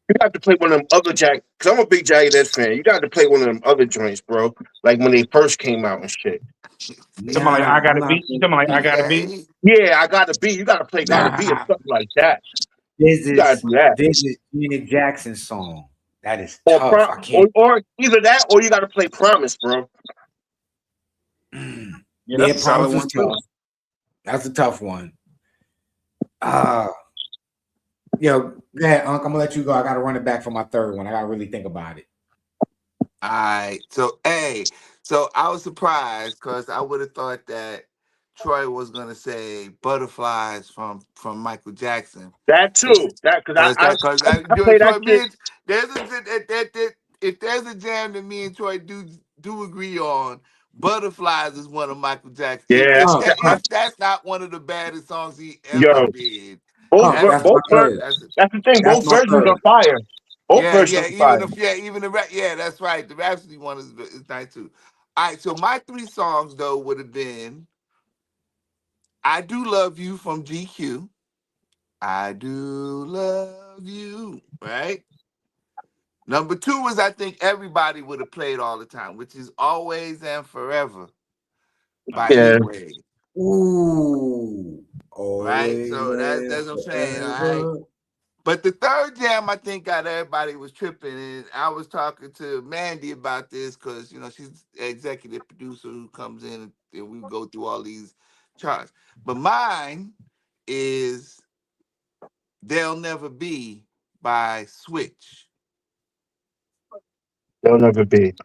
You got to play one of them other because I'm a big Jagged Edge fan. You got to play one of them other joints, bro. Like when they first came out and shit. Somebody like I Gotta Be. Somebody like I Gotta Be. Yeah, I Gotta Be. You got to play Gotta Be or something like that. This is Janet Jackson's song. That is tough. I can't. Or either that, or you got to play Promise, bro. Yeah, that's a solid one too. That's a tough one. Yo, yeah, Unc, I'm gonna let you go. I gotta run it back for my third one. I gotta really think about it. All right. So I was surprised because I would have thought that Troy was gonna say Butterflies from Michael Jackson. That too. That because I play that shit. If there's a jam that me and Troy do agree on, Butterflies is one of Michael Jackson's. Yeah, that's not one of the baddest songs he ever did. That's the thing. Both versions are fire. Both versions are fire. That's right. The Rhapsody one is nice too. All right, so my three songs though would have been "I Do Love You" from GQ. I do love you, right? Number two was I think everybody would have played all the time, which is "Always and Forever" by Heatwave. Ooh. Right, so that's what I'm saying. All right. But the third jam, I think, got everybody was tripping, and I was talking to Mandy about this because she's the executive producer who comes in and we go through all these charts. But mine is "They'll Never Be" by Switch. They'll never be.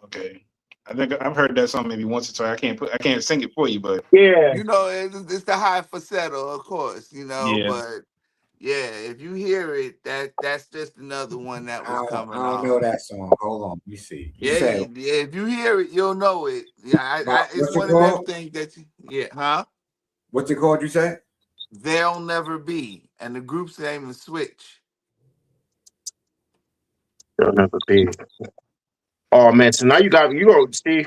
Okay. I think I've heard that song maybe once or twice. I can't sing it for you, but Yeah. It's the high falsetto, of course, yeah. but yeah, if you hear it, that's just another one that was I coming don't know on. that song. Hold on, let me see. You Yeah, said if you hear it, you'll know it. Yeah, it's what's it one of them called? things that huh? What's it called? You said? They'll Never Be, and the group's name is Switch. They'll never be. Oh man, so now you see.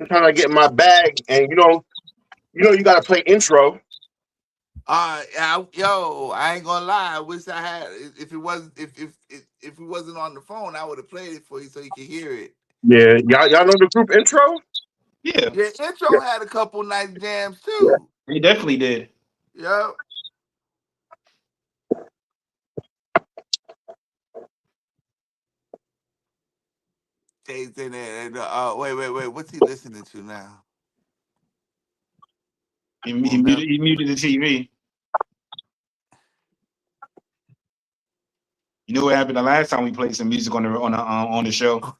I'm trying to get in my bag, and you got to play intro. I ain't gonna lie. I wish I had. If it wasn't, if it wasn't on the phone, I would have played it for you so you could hear it. Yeah, y'all know the group intro? Yeah. Yeah, intro had a couple nice jams Yeah. too. They definitely did. Yep. Jay's in there. Wait. What's he listening to now? He muted the TV. You know what happened the last time we played some music on the show?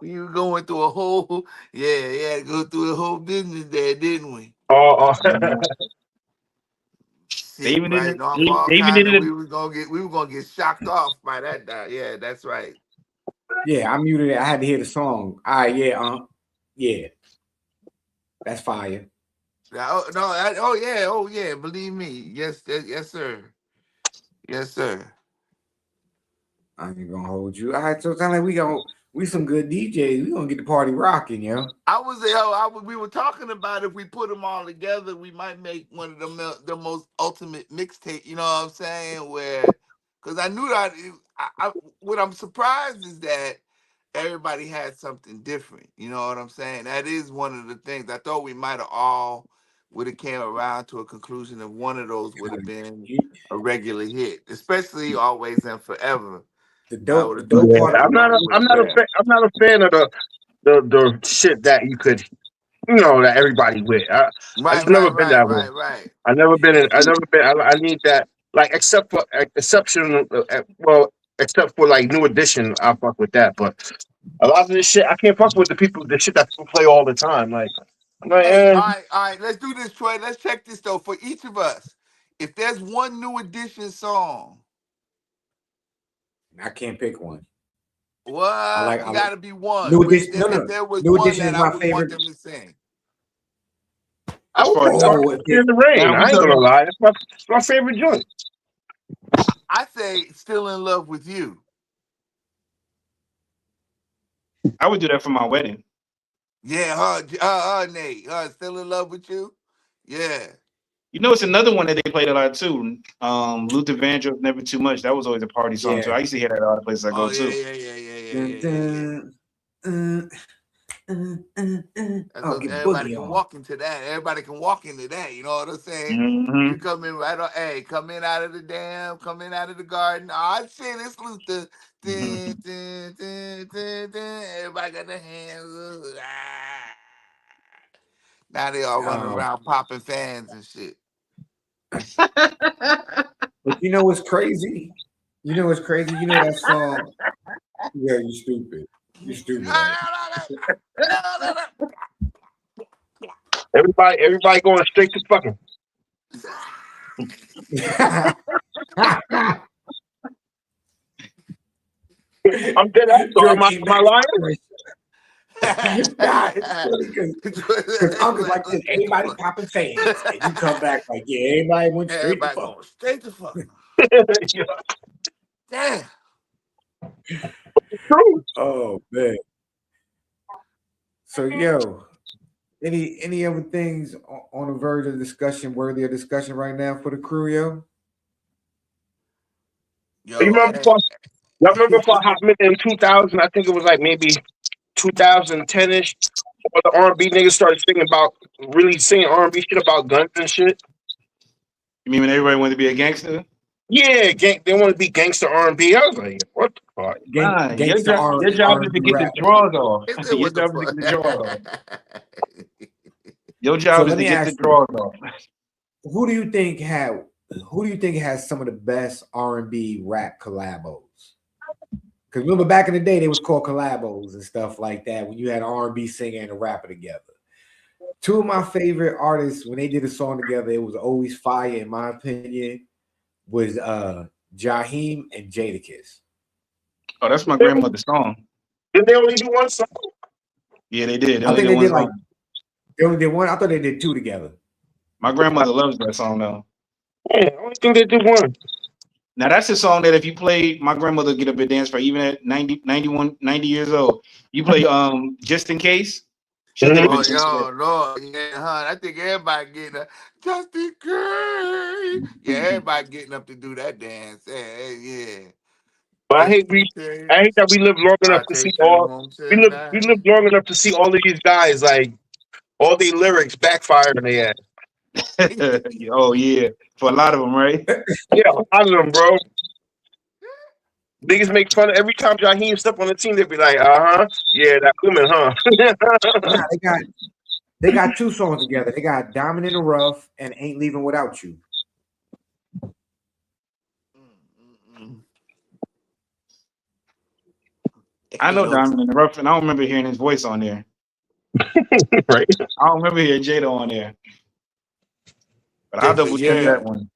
We were going through a whole go through the whole business there, didn't we? Shit, David right off all kind of we were gonna get shocked off by that. Yeah, that's right. Yeah, I muted it. I had to hear the song. All right, yeah. That's fire. Oh yeah. Believe me, yes, sir. Yes, sir. I ain't gonna hold you. All right, so it sounds like we some good DJs. We gonna get the party rocking, yo. We were talking about if we put them all together, we might make one of the most ultimate mixtape. You know what I'm saying? Because I knew that. What I'm surprised is that everybody had something different. You know what I'm saying? That is one of the things. I thought we might have all would have came around to a conclusion of one of those would have been a regular hit, especially Always and Forever. The I would have dope thought part. I'm not a fan of the shit that you could that everybody with. I just never been that way. Right. I never been. I need that, like, except for except for like New Edition, I'll fuck with that. But a lot of this shit, I can't fuck with the shit that people play all the time. Like, I'm like, Hey, all right. Let's do this, Troy. Let's check this though. For each of us, if there's one New Edition song, I can't pick one. What? You gotta be one. New Edition. If there was New one Edition that is I my would favorite. want them to sing. I would put in the rain. I ain't gonna lie. It's my favorite joint. I say Still in Love with You. I would do that for my wedding. Yeah, Nate. Still in Love with You. Yeah. You know, it's another one that they played a lot too. Luther Vandross, Never Too Much. That was always a party song too. I used to hear that a lot of places I go to. Everybody can walk into that. Everybody can walk into that. You know what I'm saying? Mm-hmm. You come in right on. Hey, come in out of the dam. Come in out of the garden. Oh, I see this Luther. Dun, dun, dun, dun, dun. Everybody got their hands up. Now they all running around popping fans and shit. But you know what's crazy? You know that song. Yeah, you stupid. You stupid. Everybody going straight to fucking. I'm dead ass. Am I lying? Because Uncle's like this, everybody popping fans, and you come back like, yeah, everybody went straight to fuck. Straight to fuck. Damn. True. Oh man. So yo, any other things on the verge of discussion, worthy of discussion right now for the crew, yo? You remember for a hot minute in 2000? I think it was like maybe 2010ish. The R&B niggas started really singing R&B shit about guns and shit. You mean when everybody wanted to be a gangster? Yeah, they want to be gangster R&B. I was like, what the fuck? Nah, Gangster your job is to R&B get the rap. drawers off. They said, Your what the job is to fuck? get the drawers off. Your So job is let to me get the ask you, drawers off. who do you think has some of the best R&B rap collabos? Because remember back in the day, they was called collabos and stuff like that when you had an R&B singer and a rapper together. Two of my favorite artists when they did a song together, it was always fire in my opinion, was Jaheim and Jadakiss. Oh, that's my grandmother's song. Did they only do one song? Yeah, they did. They I only think did they one did like song. they only did one. I thought they did two together. My grandmother loves that song though. Yeah, I only think they did one. Now that's a song that if you play, my grandmother would get up and dance for even at 90, 91, 90 years old. You play Just in Case, she'll get up Oh, and dance to yo, no, yeah, huh? I think everybody getting up. Just in case. Yeah, everybody getting up to do that dance. Yeah. But Just in I case. hate that we live long enough I'll to see take you home we tonight. live long enough to see all of these guys like all these lyrics backfire in the ass. that. Oh yeah, for a lot of them, right? Yeah, a lot of them, bro. Niggas make fun of every time Jaheim step on the team. They be like, yeah, that woman, huh? Nah, they got two songs together. They got Diamond in the Rough and Ain't Leaving Without You. I know Yo, Diamond in the Rough, and I don't remember hearing his voice on there. Right? I don't remember hearing Jada on there, but I'll Jay said, double check yeah. that one.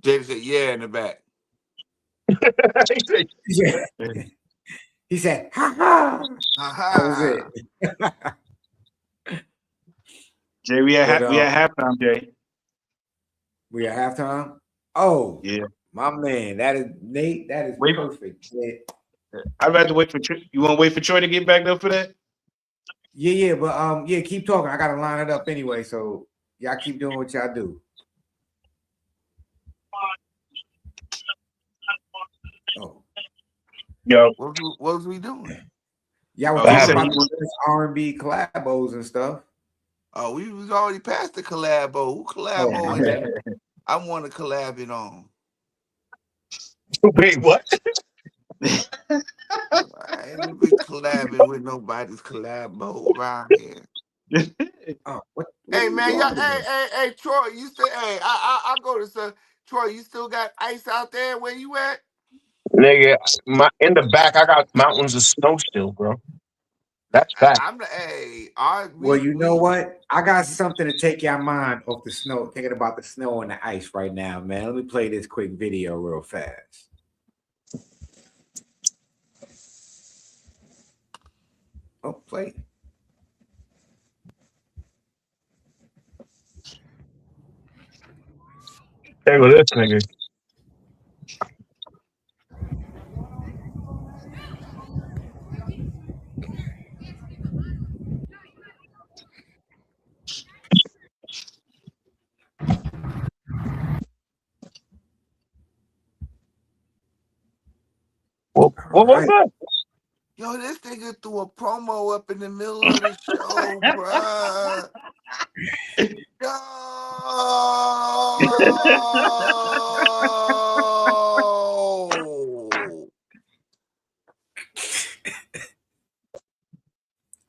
Jay said, yeah, in the back. Yeah. He said, ha ha. That was Ha it. Jay, we But at halftime, Jay. we at halftime. Oh, Yeah. my man, that is Nate. That is Wait, perfect. I'd rather wait for Troy. You want to wait for Troy to get back up for that? Yeah, but yeah, keep talking. I gotta line it up anyway. So y'all keep doing what y'all do. Oh, Yo, What was we doing? y'all was Oh, he talking said about he the was. best R&B collabos and stuff. Oh, we was already past the collabo. Who Oh, my collabo in bad. there? I want to collab it on. wait, what? I ain't been collabing with nobody's collabo around here. Oh, what Hey are you man, y'all, talking about? hey, Troy, you still, hey, I go to sir. Troy, you still got ice out there? Where you at? Nigga, in the back, I got mountains of snow still, bro. That's fact. I'm the hey, Well, you know we what? I got something to take your mind off the snow, thinking about the snow and the ice right now, man. Let me play this quick video real fast. Oh, play. There go this nigga. What All was right. that? yo, this nigga threw a promo up in the middle of the show, bruh. Yo,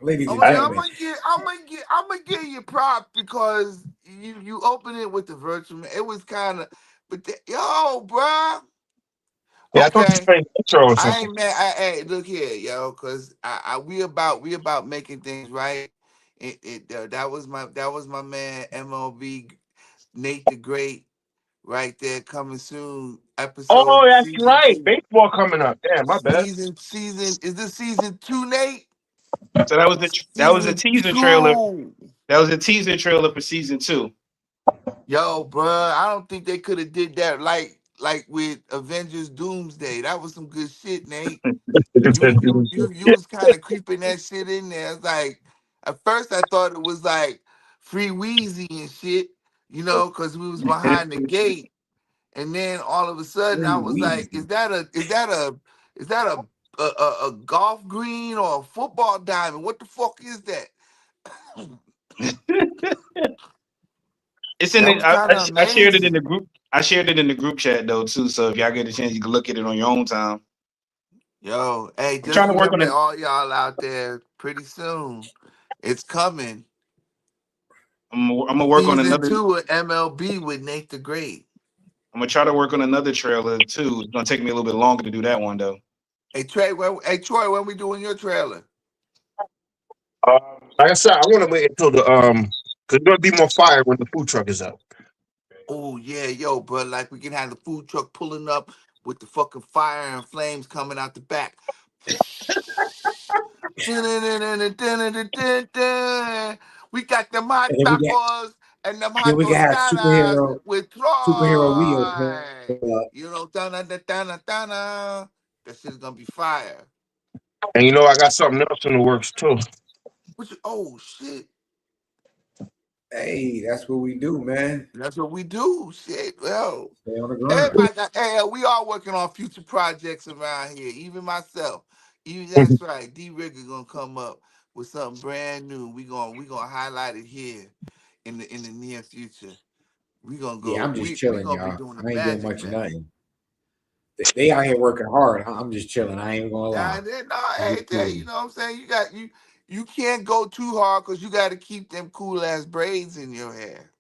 Ladies I'm and gonna, gentlemen, I'm gonna give you props because you opened it with the virtual. It was kind of, but yo, bruh. Yeah, I thought you Okay, played intro or I something. ain't mad. Hey, look here, yo, cause we about making things right. That was my man MLB Nate the Great right there coming soon. Oh, Episode that's season right. two. Baseball coming up. Damn, my bad. Season is this season 2, Nate? So that was a Season teaser trailer. 2. That was a teaser trailer for season 2. Yo, bruh, I don't think they could have did that like with Avengers Doomsday. That was some good shit, Nate. You was kind of creeping that shit in there. It's like at first I thought it was like Free Wheezy and shit, because we was behind the gate, and then all of a sudden I Free was like, Weezy. is that a golf green or a football diamond? What the fuck is that? It's in That the. was kind of I shared it in amazing. the group. I shared it in the group chat though too. So if y'all get a chance, you can look at it on your own time. Yo, hey, I'm trying just to work on remember it. all y'all out there, pretty soon, it's coming. I'm gonna work on Season another. 2 of MLB with Nate the Great. I'm gonna try to work on another trailer too. It's gonna take me a little bit longer to do that one though. Hey Troy, when we doing your trailer? Like I said, I want to wait until the because there's gonna be more fire when the food truck is up. Oh yeah, yo, bro. Like we can have the food truck pulling up with the fucking fire and flames coming out the back. We got them hot And then we got tacos and them then hot we can have tostadas with superhero Leo Troy. pull up. You know, dana dana dana. That shit's gonna be fire. And you know, I got something else in the works too. Oh shit. Hey, that's what we do, man. That's what we do. Shit. Well, Stay on the grind. everybody got, hey, we all working on future projects around here, even myself. Even that's right. Dee Rigga gonna come up with something brand new. We gonna highlight it here in the near future. We gonna Yeah, go. I'm just We chilling, gonna be y'all. doing the I ain't doing magic, much of man. nothing. They out here working hard. I'm just chilling. I ain't even gonna lie. And then no, I'm hey, just you chilling. know what I'm saying? You can't go too hard because you got to keep them cool ass braids in your hair.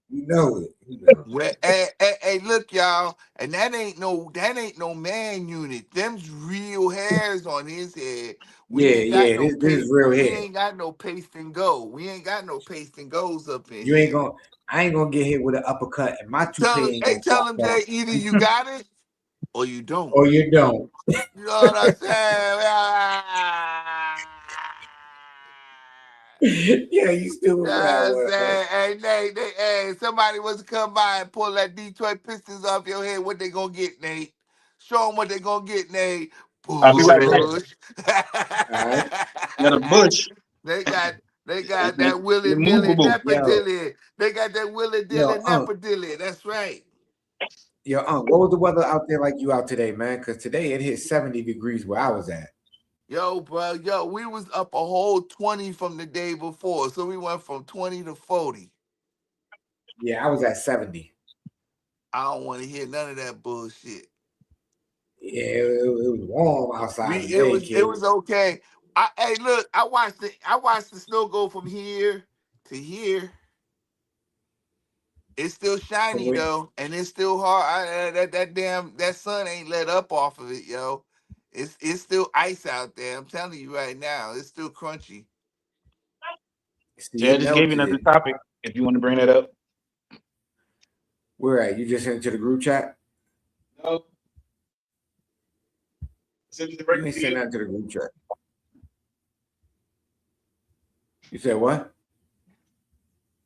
You know it. You know. Well, hey, look, y'all, and that ain't no man unit. Them's real hairs on his head. We Yeah, ain't got yeah. no This paste. is real We hair. ain't got no paste and go. We ain't got no paste and goes up in You ain't here. gonna. I ain't gonna get hit with an uppercut, and my Tell toupee him, ain't hey, gonna tell pop him, off. Jay. Either you got it or you don't. Or you don't. You know what I'm saying? Yeah, you stupid for that I'm one, man. saying, hey, Nate, hey, somebody was to come by and pull that Detroit Pistons off your head. What they gonna get, Nate? Show them what they gonna get, Nate. I'll be right there. Bush. All right. Got a bush. they got It's that Willie Dilly immovable. Nepper Yo, Dilly. They got that Willie yo, Dilly Nepper Dilly. That's right. what was the weather out there like you out today, man? Because today it hit 70 degrees where I was at. Yo, bro, we was up a whole 20 from the day before. So we went from 20 to 40. Yeah, I was at 70. I don't want to hear none of that bullshit. Yeah, it was warm outside It today, was it kid. was okay. Hey, look, I watched the snow go from here to here. It's still From shiny where, though, and it's still hard. That sun ain't let up off of it, yo. It's still ice out there. I'm telling you right now, it's still crunchy. see, Jay, I it just gave you melted another it. topic if you want to bring that up. Where at? You just sent it to the group chat? No. Send it You directly ain't to sent you. that to the group chat. You said what?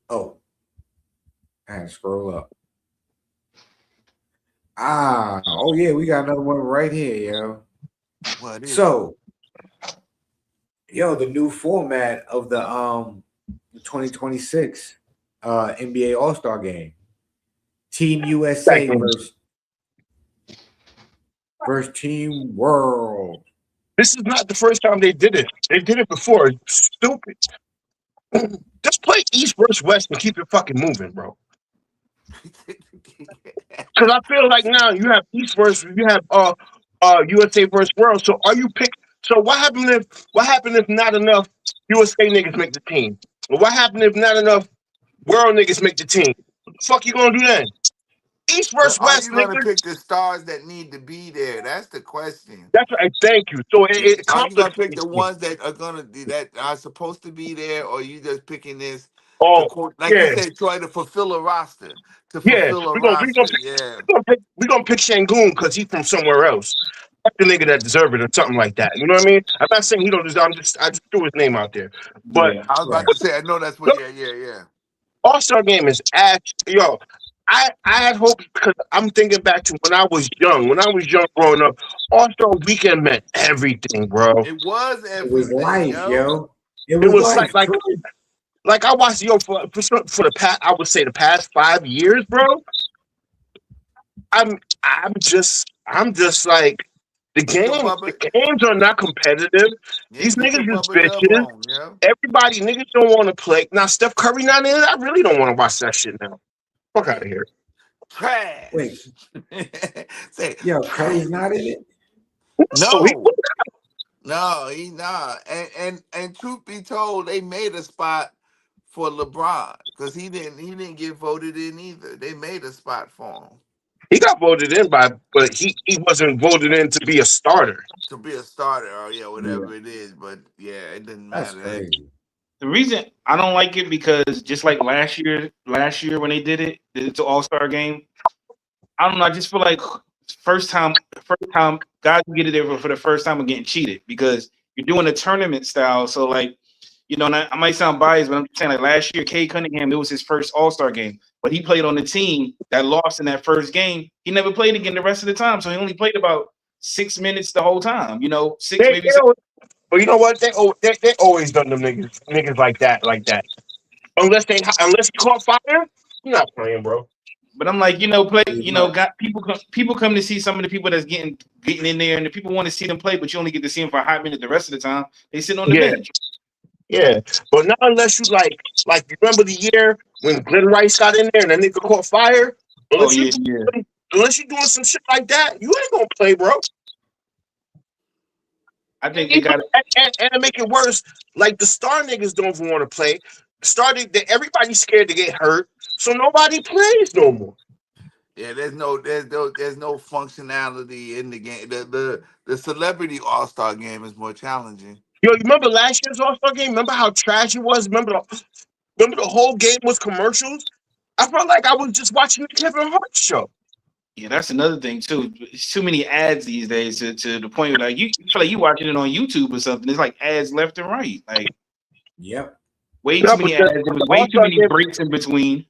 Oh, I had to scroll up. Oh yeah, we got another one right here, yo. What is it? So, yo, the new format of the 2026 NBA All-Star game. Team Thank USA you. versus Team World. This is not the first time they did it. They did it before. It's stupid. Just play East versus West and keep it fucking moving, bro. Because I feel like now you have East versus you have USA versus World. So are you pick? So what happened if not enough USA niggas make the team? Or what happened if not enough World niggas make the team? What the fuck you gonna do then? East But versus are West, you gonna nigga. pick the stars that need to be there? That's the question. That's what I thank you. So it Are you gonna pick complicates the me. ones that are supposed to be there, or are you just picking this Oh like you yeah, said, try to fulfill a roster? To yeah. fulfill a We gonna we gonna roster, pick, yeah. we gonna pick Shangoon because he's from somewhere else. That's the nigga that deserve it or something like that. You know what I mean? I'm not saying he don't deserve. I just threw his name out there. But Yeah. I was about Right. to say, I know that's what. Yeah. All-Star game is ass. Yo, I had hopes because I'm thinking back to when I was young. When I was young growing up, All-Star weekend meant everything, bro. It was It was everything, life, yo. yo. It It was was like life. like like I watched for the past. I would say the past 5 years, bro. I'm just like The games are not competitive. Yeah, These get niggas your is Bubba Dub bitches. on, yeah. Everybody, niggas don't want to play. Now, Steph Curry not in it. I really don't want to watch that shit now. Fuck out of here. Trash. Wait. Say, Yo, Curry's not in it? No, he not. And truth be told, they made a spot for LeBron because he didn't get voted in either. They made a spot for him. He got voted in but he wasn't voted in to be a starter. To be a starter, or whatever it is. But yeah, it doesn't That's matter. crazy. The reason I don't like it because just like last year when they did it's an All-Star game. I don't know. I just feel like first time guys who get it there for the first time are getting cheated because you're doing a tournament style. So like, and I might sound biased, but I'm just saying like last year, Cade Cunningham, it was his first All-Star game, but he played on the team that lost in that first game. He never played again the rest of the time, so he only played about 6 minutes the whole time. Maybe 7. But you know what? They always done them niggas like that. Unless he caught fire, you're not playing, bro. But I'm like, got people come to see some of the people that's getting in there, and the people want to see them play, but you only get to see them for a hot minute. The rest of the time, they sit on the bench. Yeah, but not unless you like you remember the year when Glenn Rice got in there and that nigga caught fire. Unless you're doing some shit like that, you ain't gonna play, bro. I think they got and to make it worse, like the star niggas don't even want to play. Everybody's scared to get hurt, so nobody plays no more. Yeah, there's no functionality in the game. The celebrity All-Star game is more challenging. Yo, you remember last year's All-Star game? Remember how trash it was? Remember the whole game was commercials? I felt like I was just watching the Kevin Hart show. Yeah, that's another thing too. It's too many ads these days to the point where like you feel like you watching it on YouTube or something. It's like ads left and right. Like, yep, way too many ads. There was way too many breaks in between.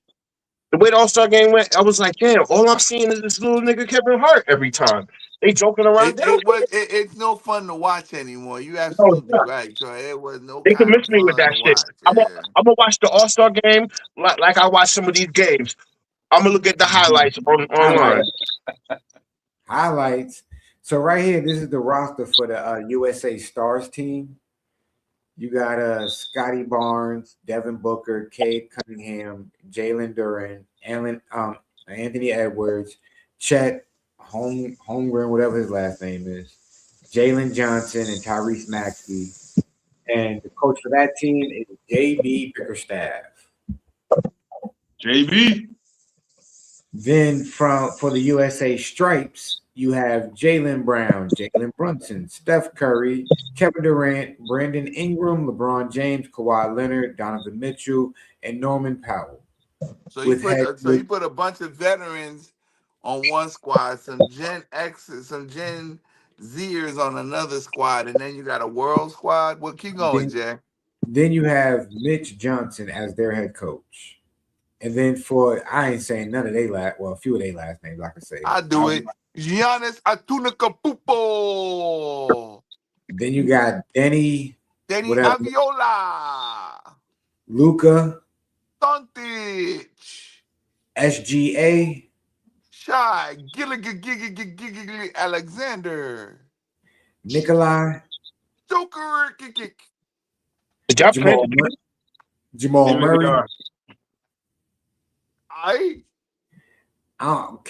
The way the All-Star game went, I was like, damn, all I'm seeing is this little nigga Kevin Hart every time. They joking around. It's no fun to watch anymore. You absolutely right, Troy. It was no. They can miss me with that shit. I'm gonna watch the All-Star game like I watch some of these games. I'm gonna look at the highlights online. Highlights. So right here, this is the roster for the USA Stars team. You got Scotty Barnes, Devin Booker, Cade Cunningham, Jalen Duren, Anthony Edwards, Chet Holmgren, whatever his last name is, Jalen Johnson, and Tyrese Maxey. And the coach for that team is JB Bickerstaff. JB. Then for the USA Stripes, you have Jaylen Brown, Jalen Brunson, Steph Curry, Kevin Durant, Brandon Ingram, LeBron James, Kawhi Leonard, Donovan Mitchell, and Norman Powell. So you put a bunch of veterans on one squad, some Gen X's, some Gen Zers on another squad, and then you got a world squad. Well, keep going, Jack. Then you have Mitch Johnson as their head coach. And then I ain't saying none of a few of their last names, like I say. I'll do it. Giannis Antetokounmpo. Then you got Denny Aviola. Luka Doncic. SGA. Shai Alexander. Nikolai. Joker. Jamal Murray. Alpen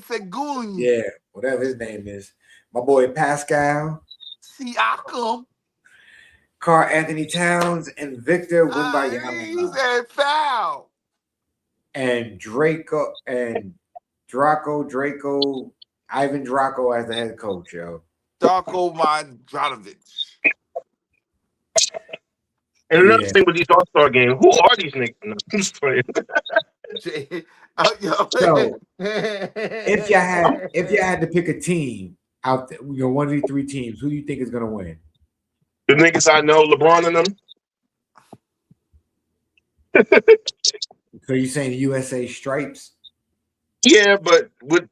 Segun. Yeah, whatever his name is. My boy Pascal. Siakam. Karl Anthony Towns and Victor Wembanyama. He said foul. And Ivan Draco as the head coach, yo. Darko Marjanovic. And another thing with these All-Star games, who are these niggas? No, I'm just playing. So, if you had to pick a team out there, one of these three teams, who do you think is gonna win? The niggas I know, LeBron and them. So you saying the USA Stripes? Yeah, but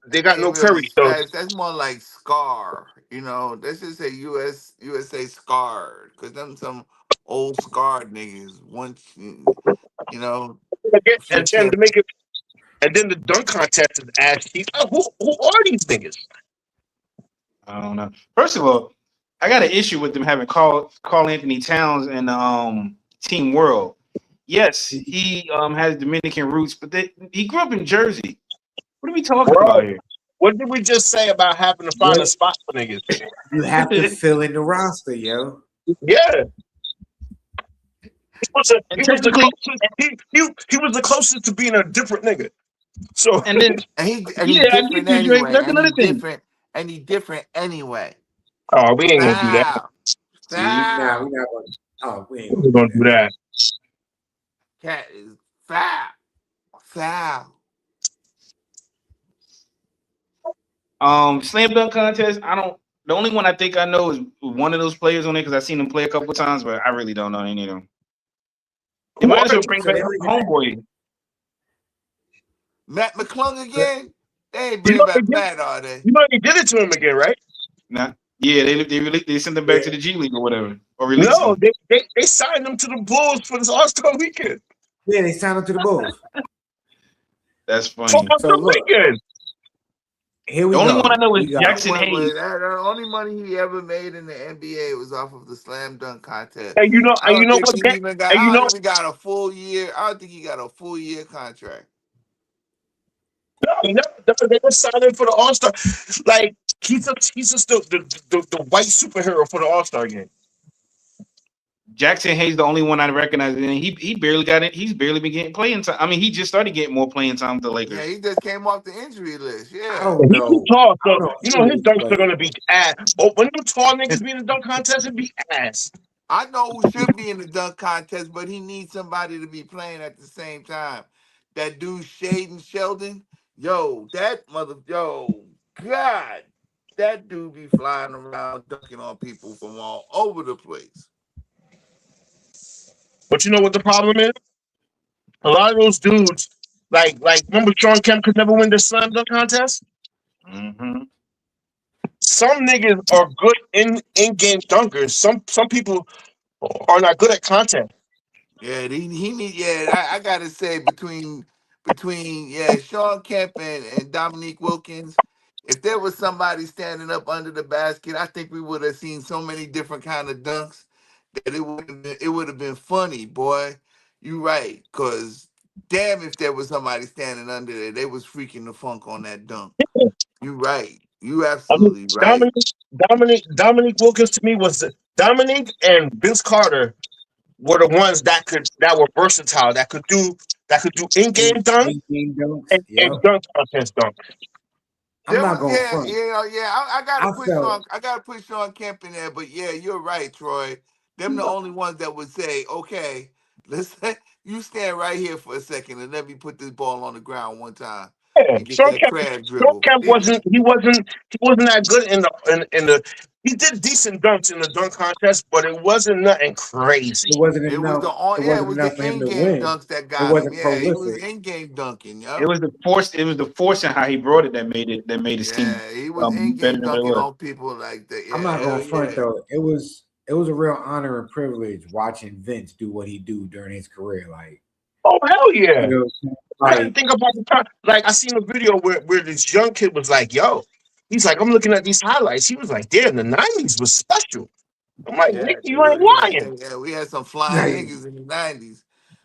they got no Curry, so that's more like Scar. Let's just say USA Scarred, because them some old scarred niggas. Once and to make it And then the dunk contest is ass cheap. Who are these niggas? I don't know. First of all, I got an issue with them having Carl Anthony Towns and Team World. Yes, he has Dominican roots, but he grew up in Jersey. What are we talking about here? What did we just say about having to find a spot for niggas? You have to fill in the roster, yo. Yeah. He was the closest to being a different nigga. So and then he's different anyway. And he's different anyway. Oh, we ain't gonna do that. See, nah, we're not gonna. Oh, we ain't gonna do that. Cat is foul. Slam dunk contest. The only one I think I know is one of those players on there because I've seen him play a couple of times, but I really don't know any of them. They might as well bring back homeboy. Matt McClung again? They ain't bring back Matt, are they? You know they did it to him again, right? Nah. Yeah, they sent him back to the G League or whatever. Or no, they signed him to the Bulls for this All-Star weekend. Yeah, they signed him to the Bulls. That's funny. So look, here we the go. only one I know is Jackson Hayes. The only money he ever made in the NBA was off of the slam dunk contest. And you know I don't what? think he got a full year. I don't think he got a full year contract. No, they were signing for the All-Star. Like he's just the white superhero for the All-Star game. Jackson Hayes, the only one I recognize, and he barely got it. He's barely been getting playing time. I mean, he just started getting more playing time with the Lakers. Yeah, he just came off the injury list. Yeah, I don't know. Tall, so his dunks are gonna be ass. Oh, when them tall niggas be in the dunk contest, it'd be ass. I know who should be in the dunk contest, but he needs somebody to be playing at the same time. That dude Shaden Sheldon, God, that dude be flying around dunking on people from all over the place. But you know what the problem is? A lot of those dudes, like remember Sean Kemp could never win the slam dunk contest? Mm-hmm. Some niggas are good in-game dunkers. Some people are not good at content. Yeah, he need. Yeah, I gotta say between Sean Kemp and Dominique Wilkins, if there was somebody standing up under the basket, I think we would have seen so many different kind of dunks that it would have been funny, boy. You right, cause damn if there was somebody standing under there, they was freaking the funk on that dunk. You right. You absolutely right. Dominique Wilkins to me was Dominique and Vince Carter were the ones that were versatile, that could do in-game dunks and dunk contest dunks. I'm not going front. I gotta put Sean Kemp in there, but yeah, you're right, Troy. Them the only ones that would say, okay, you stand right here for a second and let me put this ball on the ground one time. Yeah, Sean Kemp wasn't that good in the. He did decent dunks in the dunk contest, but it wasn't nothing crazy. It wasn't enough. It was the in-game dunks that got him. Yeah, he was in-game dunking. Yep. It was the force and how he brought it that made his team. Yeah, he was in-game dunking on people like that. Yeah, I'm not going front though. It was a real honor and privilege watching Vince do what he do during his career. Like, oh hell yeah! I didn't think about the time. Like I seen a video where this young kid was like, "Yo," he's like, "I'm looking at these highlights." He was like, "Damn, the '90s was special." I'm like, "Nick, you ain't lying." Yeah, we had some flying niggas in the '90s.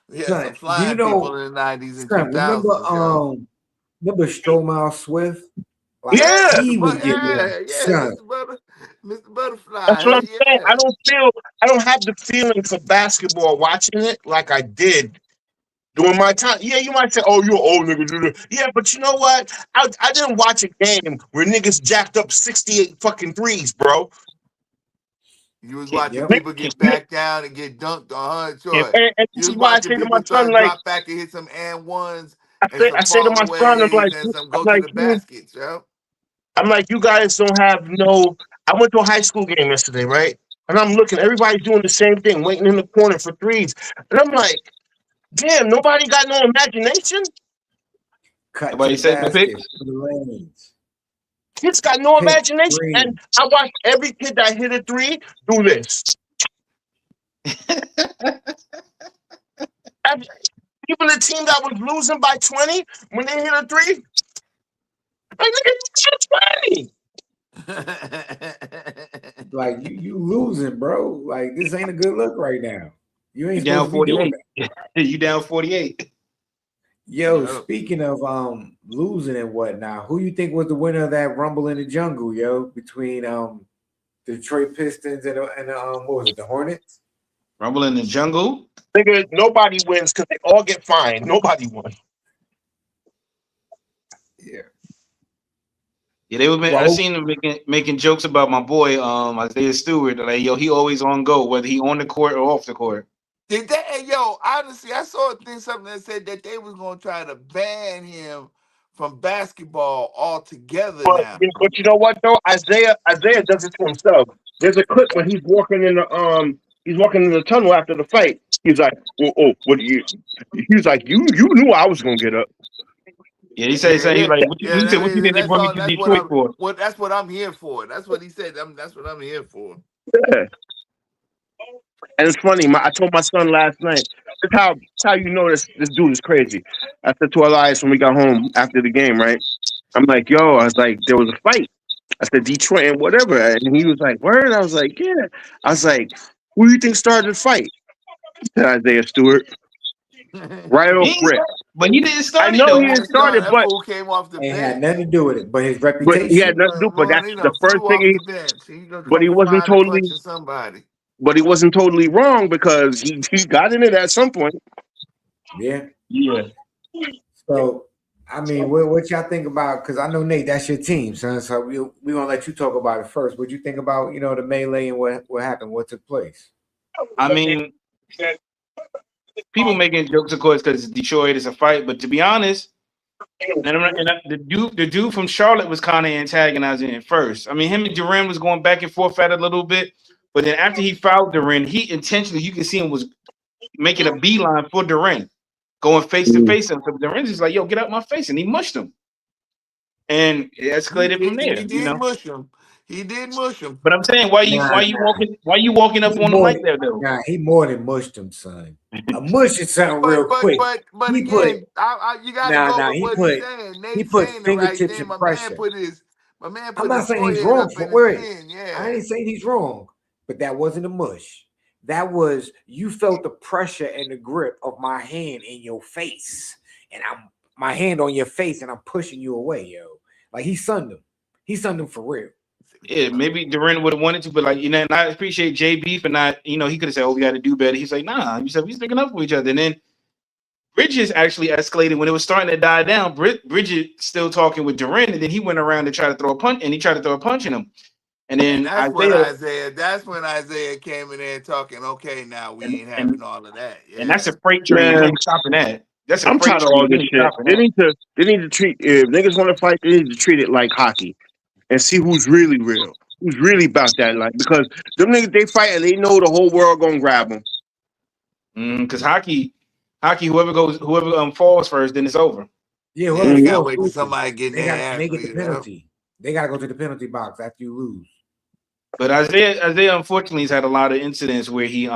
We had some flying people in the '90s and 2000s. Remember Stromile Swift? Like, yeah, he was Mr. Butterfly. That's what I'm saying. I don't have the feeling for basketball watching it like I did during my time. Yeah, you might say, "Oh, you're old nigga." Yeah, but you know what? I didn't watch a game where niggas jacked up 68 fucking threes, bro. You was watching people get back down and get dunked on, Troy. And this is why I say to my son, like, drop back and hit some and ones. I say to my son, I'm like, to the baskets, yo. I'm like, you guys don't have no. I went to a high school game yesterday, right? And I'm looking, everybody's doing the same thing, waiting in the corner for threes. And I'm like, damn, nobody got no imagination. Nobody said the pick. Kids got no imagination. Three. And I watched every kid that hit a three do this. even the team that was losing by 20 when they hit a three, like nigga, 20. Like you losing, bro. Like this ain't a good look right now. You ain't You supposed down to be doing 48. that. You down 48. Yo, Yep. speaking of losing and whatnot, who you think was the winner of that Rumble in the Jungle, yo, between the Detroit Pistons and what was it, the Hornets? Rumble in the Jungle. nigga, nobody wins because they all get fined. Nobody won. Yeah. Yeah, they were. I Well, seen them making jokes about my boy Isaiah Stewart. Like, yo, he always on go, whether he on the court or off the court. Did they? Hey, yo, honestly, I saw a thing, something that said that they was gonna try to ban him from basketball altogether now. But you know what though? Isaiah does it to himself. There's a clip when he's walking in the tunnel after the fight. He's like, oh, what do you? He's like, you knew I was gonna get up. Yeah, he said he's like, what you said? What you think they That's brought me all. to That's Detroit for? that's what I'm here for. That's what he said. That's what I'm here for. Yeah. And it's funny. I told my son last night. That's how you know this dude is crazy. I said to Elias when we got home after the game, right? I'm like, yo, I was like, there was a fight. I said Detroit and whatever, and he was like, word. I was like, yeah. I was like, who do you think started the fight? He said Isaiah Stewart. Right off rip. But he didn't I start it know though. he didn't start it, That but fool came off the ain't had bench. nothing to do with it, but his he reputation. had nothing to do. But that's He the done first flew thing. off the bench. He gonna But come he from wasn't behind and totally. punching somebody. But he wasn't totally wrong because he got in it at some point. Yeah. Yeah. So I mean, what y'all think about? Because I know Nate, that's your team, son. So we gonna let you talk about it first. What you think about the melee and what happened, what took place? I mean, people making jokes, of course, because Detroit is a fight. But to be honest, the dude from Charlotte was kind of antagonizing it first. I mean, him and Duran was going back and forth at it a little bit, but then after he fouled Duran, he intentionally, you can see him was making a beeline for Duran, going face to face. And so Duran's just like, "Yo, get out my face," and he mushed him, and it escalated from there. He did mush him. He did mush him. But I'm saying, why you walking up on him like that though? Nah, he more than mushed him, son. Mush is something real quick. But He again, you got to go with he what put, he's saying. he Nate's put saying the right fingertips thing. in My pressure. man I'm put not his saying he's forehead wrong up for in his word. chin. I Yeah. ain't saying he's wrong, but that wasn't a mush. That was you felt the pressure and the grip of my hand in your face, and my hand on your face, and I'm pushing you away, yo. Like he sunned him. He sunned him for real. Yeah, maybe Duran would have wanted to, but and I appreciate JB for not, he could have said, "Oh, we got to do better." He's like, "Nah," he said, "We sticking up for each other." And then Bridges actually escalated when it was starting to die down. Bridget still talking with Duran, and then he went around to try to throw a punch, and he tried to throw a punch in him. And then That's when Isaiah came in there talking, okay, now we ain't having all of that. Yeah. And that's a freight train. You ain't stopping that. That's a I'm freight tired of train. all this shit. They need to treat, if niggas want to fight, they need to treat it like hockey and see who's really real, who's really about that life. Because them niggas, they fight and they know the whole world gonna grab them. Because hockey, whoever falls first, then it's over. Yeah, They gotta wait till somebody get they their got ass they get the beat up. penalty. They gotta go to the penalty box after you lose. But Isaiah unfortunately has had a lot of incidents where he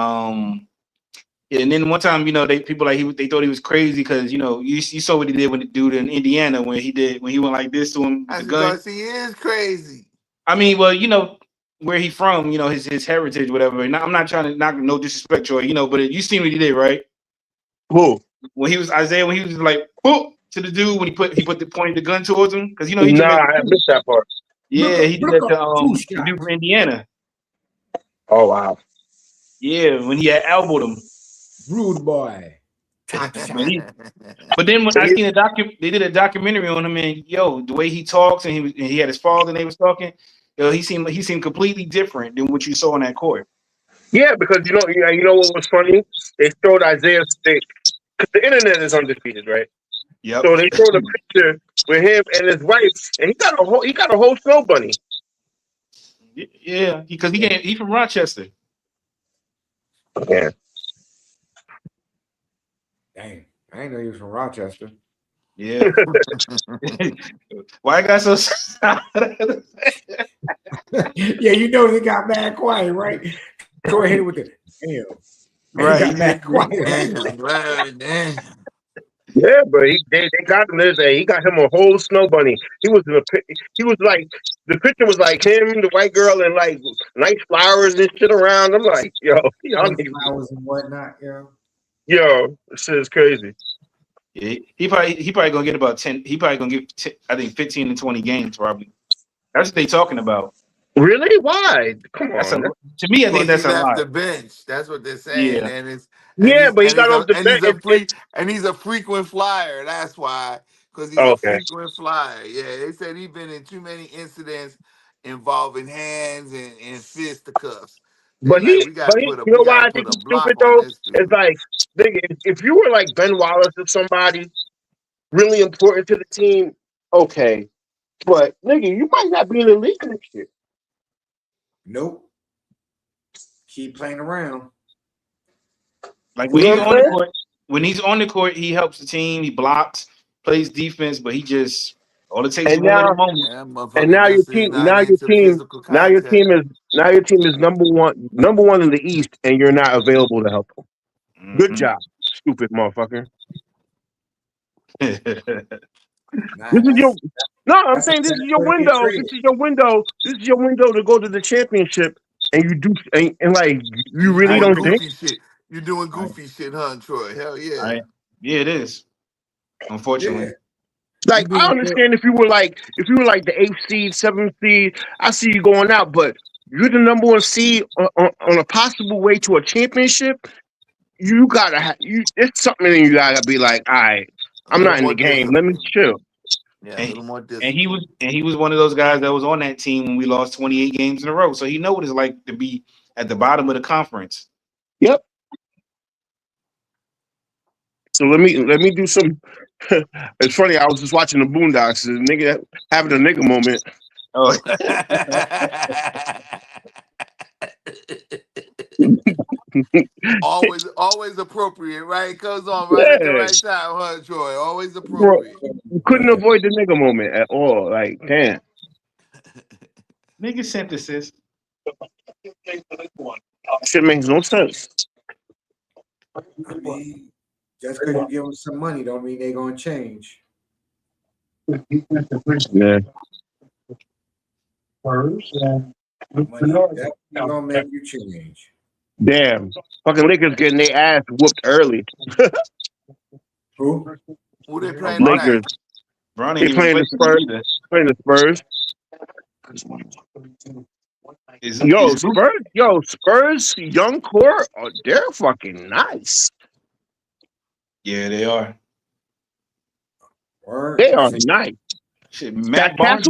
and then one time, people they thought he was crazy because you saw what he did with the dude in Indiana when he went like this to him with the gun. Because he is crazy. I mean, well, where he from, his heritage, whatever. And I'm not trying to knock no disrespect, Troy, but you seen what he did, right? Who? When he was like, "Boop," to the dude when he pointed the gun towards him because he I missed that part. Yeah, he did that to the dude from Indiana. Oh wow. Yeah, when he had elbowed him. Rude boy. But then when I seen they did a documentary on him, and the way he talks and he had his father and they was talking, he seemed completely different than what you saw in that court. Yeah, because you know what was funny? They showed Isaiah stick because the internet is undefeated, right? Yep. So they showed a picture with him and his wife, and he got a whole snow bunny. Yeah, because he from Rochester. Yeah. Dang, I didn't know he was from Rochester. Yeah. Why I got so? Yeah, they got mad quiet, right? Go ahead with it. Damn. Right. Got mad quiet. Damn. Yeah, but they got him there. He got him a whole snow bunny. He was like the picture was like him, the white girl, and like nice flowers and shit around. I'm like, yo, y'all niggas, Flowers and whatnot, yo, this shit is crazy. Yeah, he probably gonna get about 10. He probably gonna get I think 15 to 20 games probably. That's what they talking about. Really? Why? Come That's a on. to me. I think Because that's he a left lot. the bench. That's what they're saying, Yeah. and it's Yeah, but he got off the bench. he's a frequent flyer. That's why, because he's a Okay, frequent flyer. Yeah, they said he's been in too many incidents involving hands and fisticuffs. They but like you know we why gotta I put think a he's block stupid on though? this It's dude. like, nigga, if you were like Ben Wallace or somebody really important to the team, okay, but nigga, you might not be in the league next year. Nope. Keep playing around. Like You when know he's what I'm on the saying? court, he helps the team. He blocks, plays defense, but he just all it takes is And one now, winning moment. Yeah, and motherfucker now your just is team, not into physical contact. now your team is number one in the East, and you're not available to help them. Good Mm-hmm. job, stupid motherfucker. Nah, This is your no. I'm that's a saying this bad is your way to get window. This traded. is your window. This is your window to go to the championship, and you do, and like And you you really I doing don't agree. think. goofy shit. You doing I, goofy shit, huh, Troy? Hell yeah. I yeah, it is. Yeah. Unfortunately, You Like I being fair. understand if you were like the 8th seed, 7th seed, I see you going out, but you're the number 1 seed on a possible way to a championship. You gotta have you. There's something in you gotta be like, all right, A I'm little not in more the game. Let me discipline. chill. Yeah, a and little more he discipline. was one of those guys that was on that team when we lost 28 games in a row. So he know what it's like to be at the bottom of the conference. Yep. So let me do some. It's funny. I was just watching the Boondocks. The nigga having a nigga moment. Oh, always appropriate, right? It comes on right at the Yeah, right time, huh, Troy? Always bro, appropriate. you couldn't avoid the nigga moment at all. Like, damn. nigga synthesis. Shit makes no sense. I mean, just because you give them some money don't mean they're gonna change. Yeah. Money definitely gonna make you change. Damn. Fucking Lakers getting their ass whooped early. Who? Who they Oh, playing Lakers. tonight? Bron They ain't even playing the played Spurs. either. Playing the Spurs. Is Luke? Spurs, young core, oh, they're fucking nice. Yeah, they are. Word. They are Shit, nice. Matt Barnes.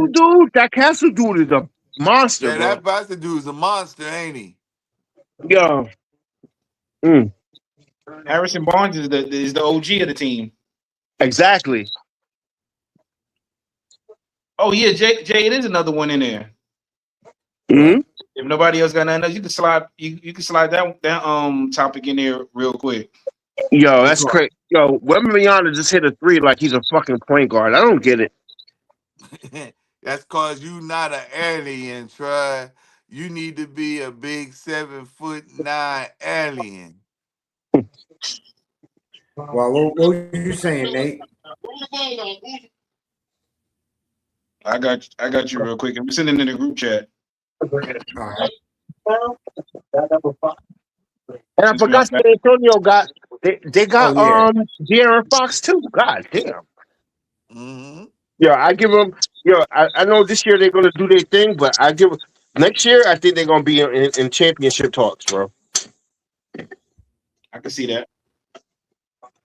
That Castle dude is a monster, Yeah, bro. that bastard dude's a monster, ain't he? Yo. Mm, Harrison Barnes is the OG of the team. exactly. Oh yeah, Jay, it is another one in there. Mm-hmm. If nobody else got nothing else, you can slide that topic in there real quick. Yo, Real that's quick. crazy. Yo, Wembanyama just hit a 3 like he's a fucking point guard. I don't get it. That's cause you not an alien, Troy. You need to be a big 7'9" alien. Well, what were you saying, Nate? I got you real quick. I'm sending in the group chat. All right. And I forgot San Antonio got they got Oh yeah. De'Aaron Fox too. God damn. Mm-hmm. Yeah, I give them. I know this year they're gonna do their thing, but next year I think they're gonna be in championship talks, bro. I can see that.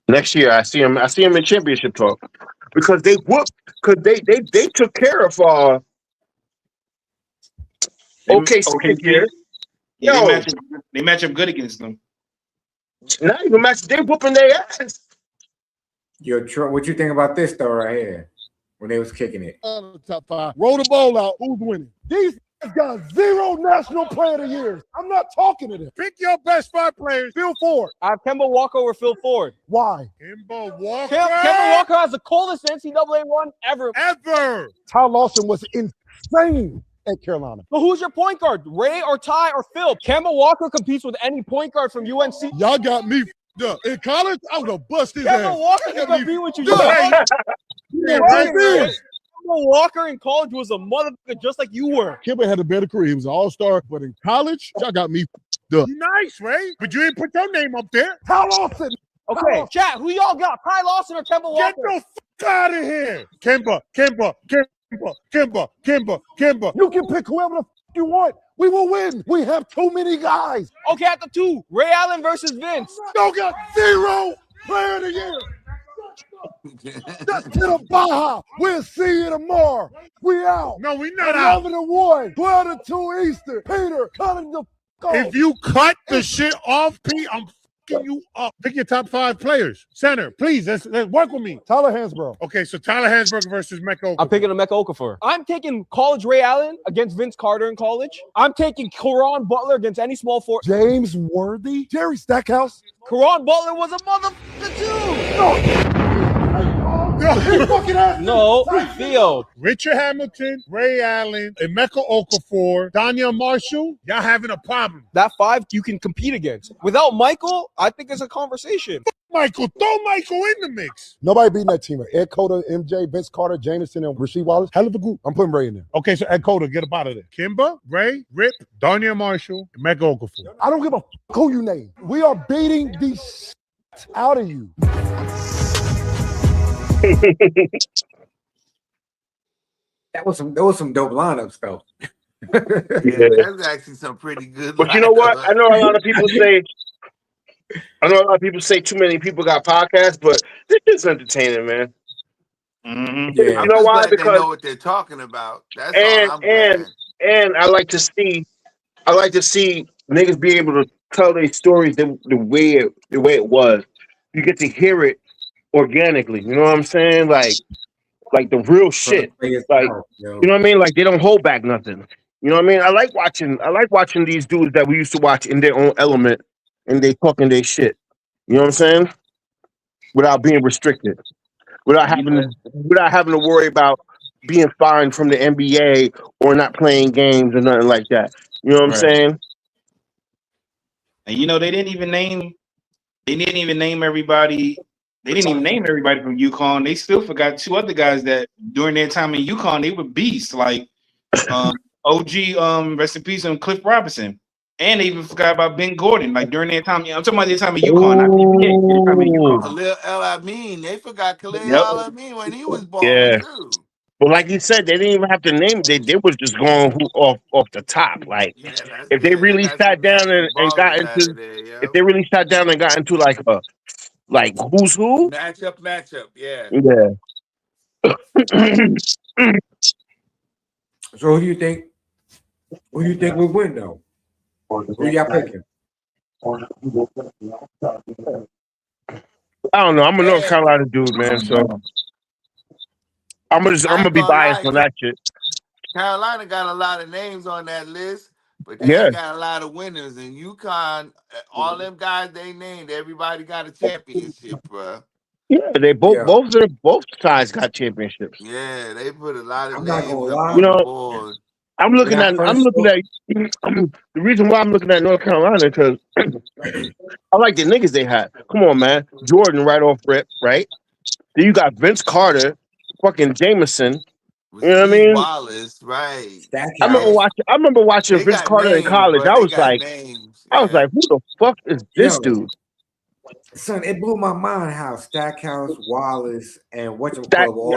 Next year I see them. I see them in championship talk because they took care of OKC this year. Yeah, Yo, they match up good against them. not even match. They whooping their ass. Yo, what you think about this though, right here? When they was kicking it. Top 5. Roll the ball out. Who's winning? These got 0 national player of the years. I'm not talking to them. Pick your best 5 players. Phil Ford. I have Kemba Walker over Phil Ford. Why? Kemba Walker. Kemba Walker has the coldest NCAA run ever. Ty Lawson was insane at Carolina. But who's your point guard? Ray or Ty or Phil? Kemba Walker competes with any point guard from UNC. Y'all got me In college, I would have busted his Kemba ass. Walker can compete with you. Right. Kemba Walker in college was a motherfucker just like you were. Kemba had a better career. He was an all-star, but in college, y'all got me up. You nice, Ray, but you ain't put your name up there. Ty Lawson. Okay, chat, who y'all got? Ty Lawson or Kemba Walker? Get the fuck out of here. Kemba. You can pick whoever the fuck you want. We will win. We have too many guys. Okay, at the 2, Ray Allen versus Vince. Don't got 0 player of the year. That's to the Baja. We'll see you tomorrow. We out. No, we not 11-1, 12-2 Eastern. Peter, cut him the fuck off. If you cut the shit off, Pete, I'm fucking you up. Pick your top 5 players. Center, please. Let's work with me. Tyler Hansbrough. Okay, so Tyler Hansbrough versus Mecca Okafor. I'm picking a Mecca Okafor. I'm taking college Ray Allen against Vince Carter in college. I'm taking Caron Butler against any small forward. James Worthy. Jerry Stackhouse. Caron Butler was a motherfucker too. No, Theo. Richard Hamilton, Ray Allen, and Mecca Okafor, Danya Marshall, y'all having a problem. That 5 you can compete against. Without Michael, I think it's a conversation. Michael, throw Michael in the mix. Nobody beating that team. Ed Cota, MJ, Vince Carter, Jameson, and Rasheed Wallace. Hell of a group. I'm putting Ray in there. Okay, so Ed Cota, get up out of there. Kimba, Ray, Rip, Danya Marshall, and Mecca Okafor. I don't give a fuck who you name. We are beating the out of you. That was some dope lineups though. Yeah, that's actually some pretty good. But you know what? I know a lot of people say too many people got podcasts, but this is entertaining, man. Mm-hmm. Yeah. You know why? Because they know what they're talking about. That's all I'm glad. And I like to see niggas be able to tell their stories the way it was. You get to hear it organically. You know what I'm saying? Like the real shit. Like, you know what I mean? Like they don't hold back nothing. You know what I mean? I like watching these dudes that we used to watch in their own element and they talking their shit. You know what I'm saying? Without being restricted. Without having to worry about being fined from the NBA or not playing games or nothing like that. You know what I'm saying? And you know, they didn't even name everybody. They didn't even name everybody from UConn. They still forgot 2 other guys that during their time in UConn, they were beasts, like OG, rest in peace, Cliff Robinson. And they even forgot about Ben Gordon, like during their time. I'm talking about their time in UConn, not NBA. Khalil El-Amin. They forgot Khalil El-Amin when he was born too. But like you said, they didn't even have to name it. They was just going off the top. Like if they really sat down and got into if they really sat down and got into like who's who? Matchup, yeah. Yeah. So who do you think will win though? Who y'all picking? I don't know. I'm a North Carolina dude, man. So I'm gonna be biased on that shit. Carolina got a lot of names on that list, but they got a lot of winners. And UConn, all them guys they named, everybody got a championship, bro. Yeah, they both sides got championships. Yeah, they put a lot of names up You on the know, board. I'm looking at the reason why I'm looking at North Carolina because I like the niggas they had. Come on, man. Jordan right off rip, right? Then you got Vince Carter, fucking Jameson. You know what I mean? Wallace, right? I remember watching Vince Carter in college. I was like, who the fuck is this dude? Son, it blew my mind how Stackhouse, Wallace, and I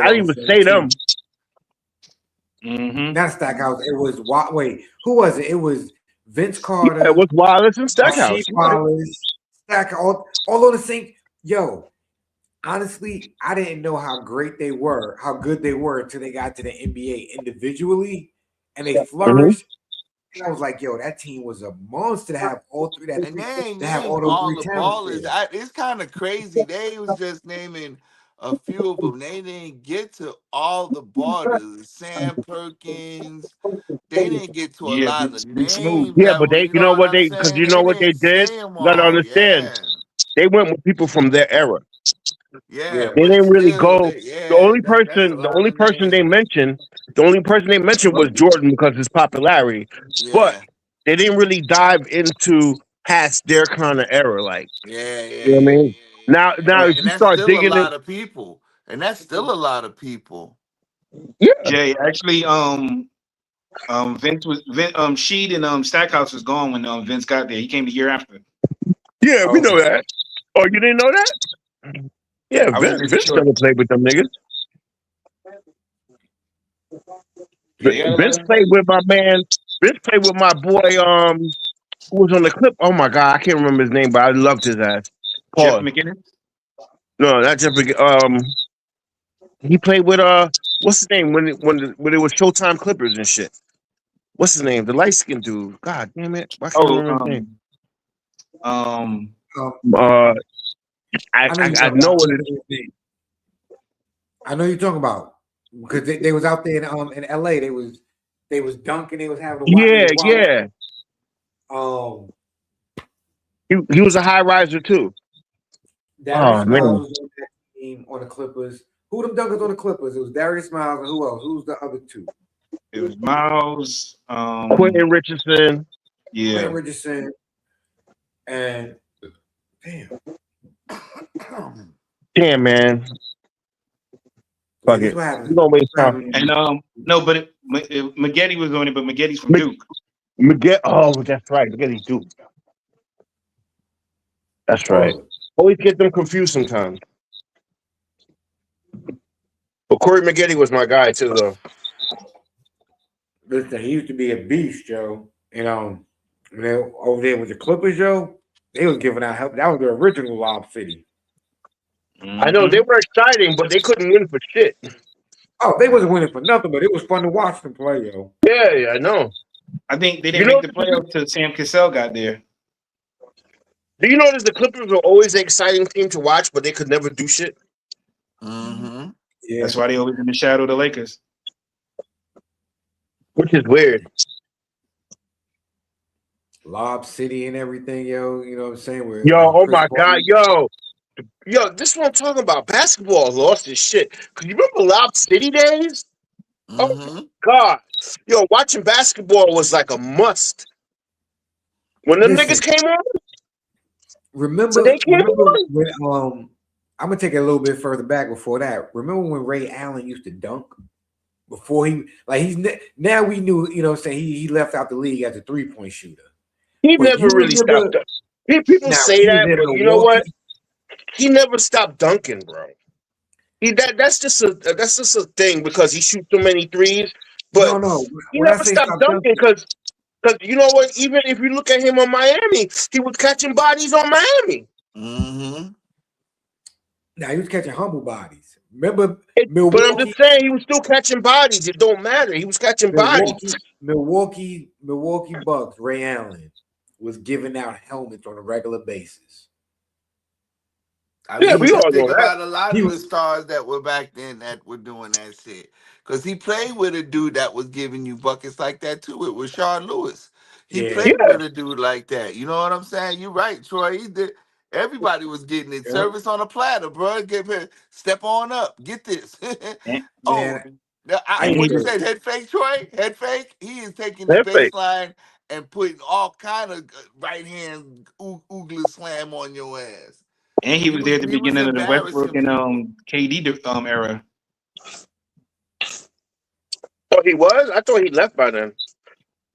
didn't even say them. Mm-hmm. Not Stackhouse. It was who was it? It was Vince Carter. Yeah, it was Wallace and Stackhouse. Wallace, Stackhouse, all on the same. Yo, honestly, I didn't know how great they were, how good they were until they got to the NBA individually, and they flourished. And I was like, yo, that team was a monster to have all three. It's kind of crazy. They was just naming a few of them. They didn't get to all the borders. Sam Perkins. They didn't get to a lot of names. Yeah, but they, you know what they did? You gotta understand. They went with people from their era. Yeah, they didn't really go. The only person they mentioned was Jordan because of his popularity. Yeah. But they didn't really dive into past their kind of era. Like, Yeah, you know what I mean? Now, if and you that's start still a digging it, lot of people. And that's still a lot of people. yeah, Jay, actually, Vince was Sheed and Stackhouse was gone when Vince got there. He came the year after. yeah, we Okay. know that. Oh, you didn't know that? Yeah, I wasn't Vince sure. never played with them niggas. Yeah, they got a lot Vince of played with my man. Vince played with my boy. Who was on the clip? Oh my god, I can't remember his name, but I loved his ass. Jeff Pause. McKinnon. No, not Jeff. He played with what's his name when it was Showtime Clippers and shit. What's his name? The light skinned dude. God damn it, I can't Oh, remember his name. Um, I I know you're I talking know about. what it is. I know you're talking about because they was out there in LA. They was dunking. They was having a wild. Yeah, yeah. He was a high riser too. Darius Oh Miles man. was on that team on the Clippers. Who them dunkers on the Clippers? It was Darius Miles and who else? Who's the other two? It was Miles. Quentin Richardson. Yeah. Quentin Richardson. And damn man. Fuck it. You don't waste time. And no, but Maggette was on it, but Maggетte's from Duke. Maggette. Oh, that's right. Maggette Duke. That's right. Always get them confused sometimes. But Corey Maggette was my guy too, though. Listen, he used to be a beast, Joe. You know, when they over there with the Clippers, Joe, they was giving out help. That was the original Lob City. I know they were exciting, but they couldn't win for shit. Oh, they wasn't winning for nothing, but it was fun to watch them play, yo. Yeah, I know. I think they didn't make the playoffs till Sam Cassell got there. Do you notice the Clippers were always an exciting team to watch, but they could never do shit? Mm-hmm. Yeah. That's why they always in the shadow of the Lakers. Which is weird. Lob City and everything, yo. You know what I'm saying? Where, Yo, oh Chris my Paul- God, yo, this is what I'm talking about. Basketball lost its shit. Cause you remember Lob City days? Oh my God, yo, watching basketball was like a must. When them niggas came on, Remember when they came on, when I'm gonna take it a little bit further back before that. Remember when Ray Allen used to dunk? Before now we knew, you know what I'm saying, he left out the league as a 3-point shooter. he never really stopped. People say that, but you know what? He never stopped dunking, bro. That's just a thing because he shoots so many threes. But he never stopped dunking because you know what? Even if you look at him on Miami, he was catching bodies on Miami. Mm-hmm. Now he was catching humble bodies. Remember, but I'm just saying he was still catching bodies. It don't matter. He was catching bodies. Milwaukee Bucks. Ray Allen was giving out helmets on a regular basis. We all think about a lot of the stars that were back then that were doing that shit. Because he played with a dude that was giving you buckets like that too. It was Sean Lewis. He played with a dude like that. You know what I'm saying? You're right, Troy. He did. Everybody was getting it. Service on a platter, bro. Step on up. Get this. What you said? Head fake, Troy? Head fake? He is taking the baseline and putting all kind of right hand oogly slam on your ass. And he was there at the beginning of the Westbrook and KD era. Oh, he was? I thought he left by then.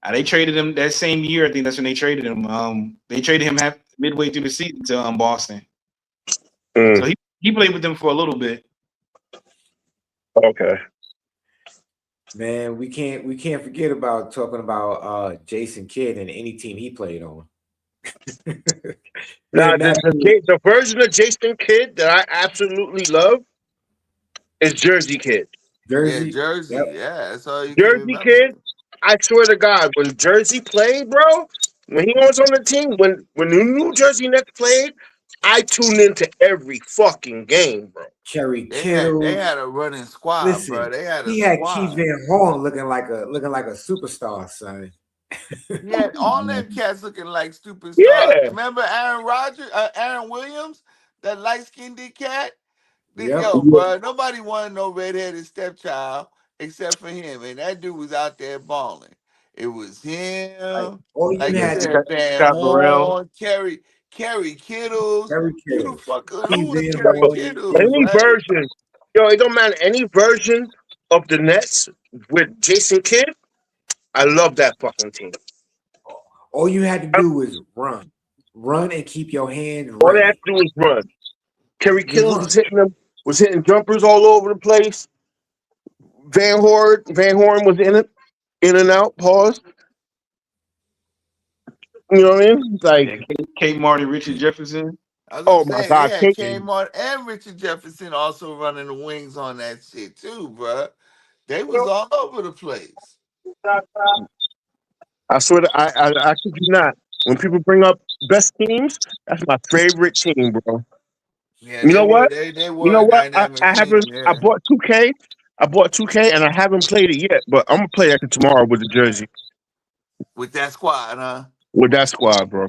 They traded him that same year. I think that's when they traded him. They traded him midway through the season to Boston. So he played with them for a little bit. Okay. Man, we can't forget about talking about Jason Kidd and any team he played on. Now, the version of Jason Kidd that I absolutely love is Jersey Kid. Jersey. Yeah, that's all you Jersey can remember. Kid. I swear to God, when Jersey played, bro, when he was on the team, when the New Jersey Nets played, I tuned into every fucking game, bro. Cherry Kittle. They had a running squad, bro. They had a he had Keith Van Horn looking like a superstar, son. Yeah, all them cats looking like superstars. Yeah. Remember Aaron Williams, that light-skinned cat? Yep. Yo, bro, nobody wanted no redheaded stepchild except for him, and that dude was out there balling. It was Like, him. all you Like you had to said, Van Scott Burrell. Horn, Kerry Kittles. Terry Who the Kittles, fuck? Who was Easy Kerry Morning. Kittles? Any Right? version, yo, it don't matter. Any version of the Nets with Jason Kidd, I love that fucking team. All you had to do was run and keep your hands All they had ready. to do was run. Kerry Just Kittles run. was hitting jumpers all over the place. Van Horn was in and out. Pause. You know what I mean? Yeah, Like, Kate Martin, Richard Jefferson. I was gonna oh my say they God, had Kate. Kmart and Richard Jefferson also running the wings on that shit too, bro. They was all over the place. I swear, I kid you not. When people bring up best teams, that's my favorite team, bro. Yeah, You know what? they You were know a what? dynamic I team. haven't. I Yeah, bought 2K. I bought 2K, and I haven't played it yet. But I'm gonna play that tomorrow with the jersey with that squad, huh? with that squad, bro.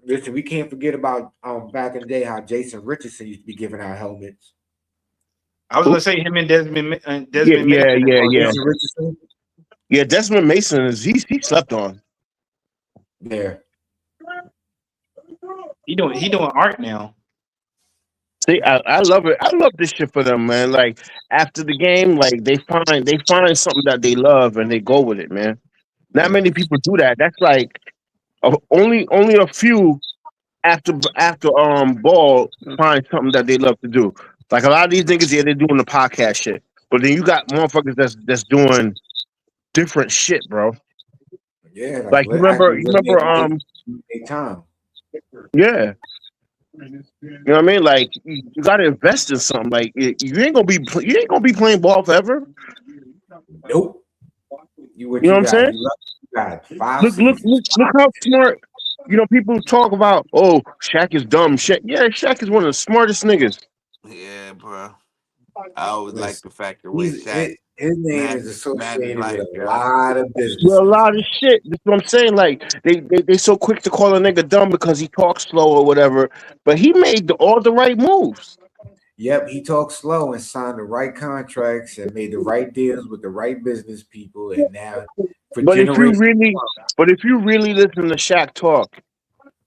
Listen, we can't forget about back in the day how Jason Richardson used to be giving out helmets. I was gonna say him and Yeah, Desmond yeah, Mason as yeah, far as yeah, Jason helmets. Richardson. yeah. Desmond Mason is he slept on. There. He doing art now. See, I love it. I love this shit for them, man. Like after the game, like they find something that they love and they go with it, man. Not Yeah. many people do that. That's like only a few after ball find something that they love to do. Like a lot of these niggas, yeah, they're doing the podcast shit, but then you got motherfuckers that's doing different shit, bro. Yeah, like Like actually you just remember make time. yeah, you know what I mean? Like you got to invest in something. Like you ain't gonna be playing ball forever. Nope. You what You know you what I'm got? saying? You got 5 Look, seasons. look how smart. You know, people talk about, oh, Shaq is dumb. Shaq is one of the smartest niggas. Yeah, bro. I always like Listen, the fact the way he's Shaq his name is managed associated with life, a yeah. lot of Well, a businesses. lot of shit. That's what I'm saying. Like they so quick to call a nigga dumb because he talks slow or whatever. But he made all the right moves. Yep, he talked slow and signed the right contracts and made the right deals with the right business people, and now for But if you generations. really, but if you really listen to Shaq talk,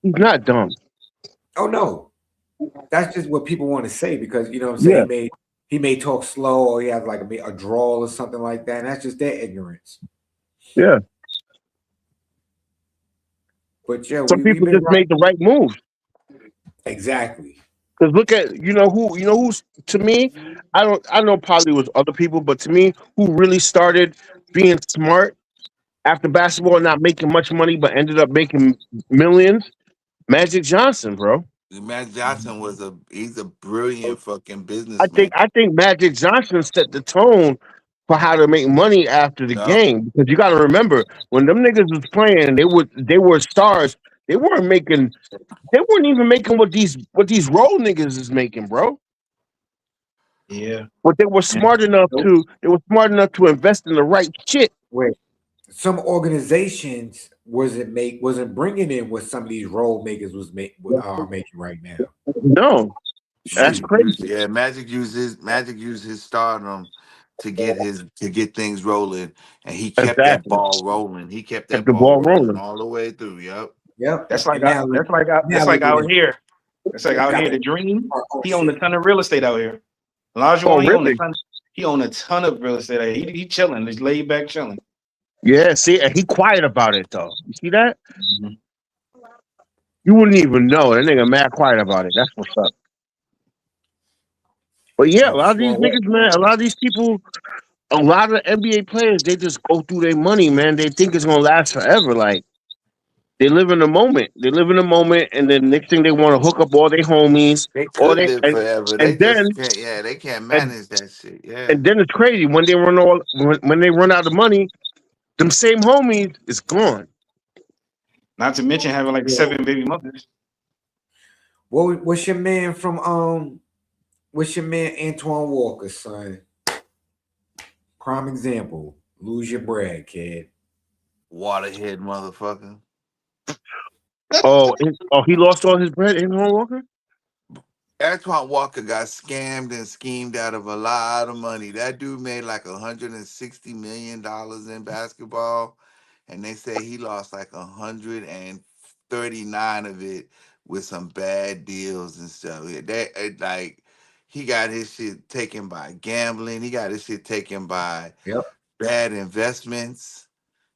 he's not dumb. Oh no, that's just what people want to say because you know what I'm saying. Yeah, He may talk slow or he has like a drawl or something like that, and that's just their ignorance. yeah. But yeah, Some we've people been just right. made the right moves. Exactly. Because look at who's to me. I know probably was other people, but to me, who really started being smart after basketball, not making much money, but ended up making millions. Magic Johnson, bro. Matt Johnson he's a brilliant fucking I businessman. think I think Magic Johnson set the tone for how to make money after the Yup. game. Because you got to remember when them niggas was playing, they were stars. They weren't making. They weren't even making what these role niggas is making, bro. Yeah. But they were smart enough Nope. to. They were smart enough to invest in the right shit. Wait. Some organizations wasn't bringing in what some of these role makers are making right now. No, that's Shoot. crazy. Magic used his stardom to get things rolling, and he kept that Exactly. ball rolling. He kept Kept that the ball ball rolling rolling. all the way through. Yep. Yep. That's like And now look, that's now like look at out this. here. That's like out Got here. it. The Dream. Oh He owned a shit. ton of real estate out here. Oh, Olajuwon, he owned a really? ton. He owned a ton of real estate out here. He chilling. He's laid back chilling. Yeah. See, and he quiet about it though. You see that? Mhm. You wouldn't even know. That nigga mad quiet about it. That's what's up. But yeah, a lot of these Well, what? niggas, man, a lot of these people, a lot of NBA players, they just go through their money, man. They think it's gonna last forever. Like they live in the moment. They live in the moment, and then next thing they want to hook up all their homies, They or could they live forever. They and just then can't. Yeah, they can't and, manage that shit. Yeah. and then it's crazy when they run out of money. Them same homies is gone. Not to mention having like 7 baby mothers. What's your man from what's your man Antoine Walker, son? Prime example. Lose your bread, kid. Waterhead motherfucker. He lost all his bread in Home Walker. Antoine Walker got scammed and schemed out of a lot of money. That dude made like $160 million in basketball, and they say he lost like 139 of it with some bad deals and stuff. Like he got his shit taken by gambling. He got his shit taken by Yep. bad investments.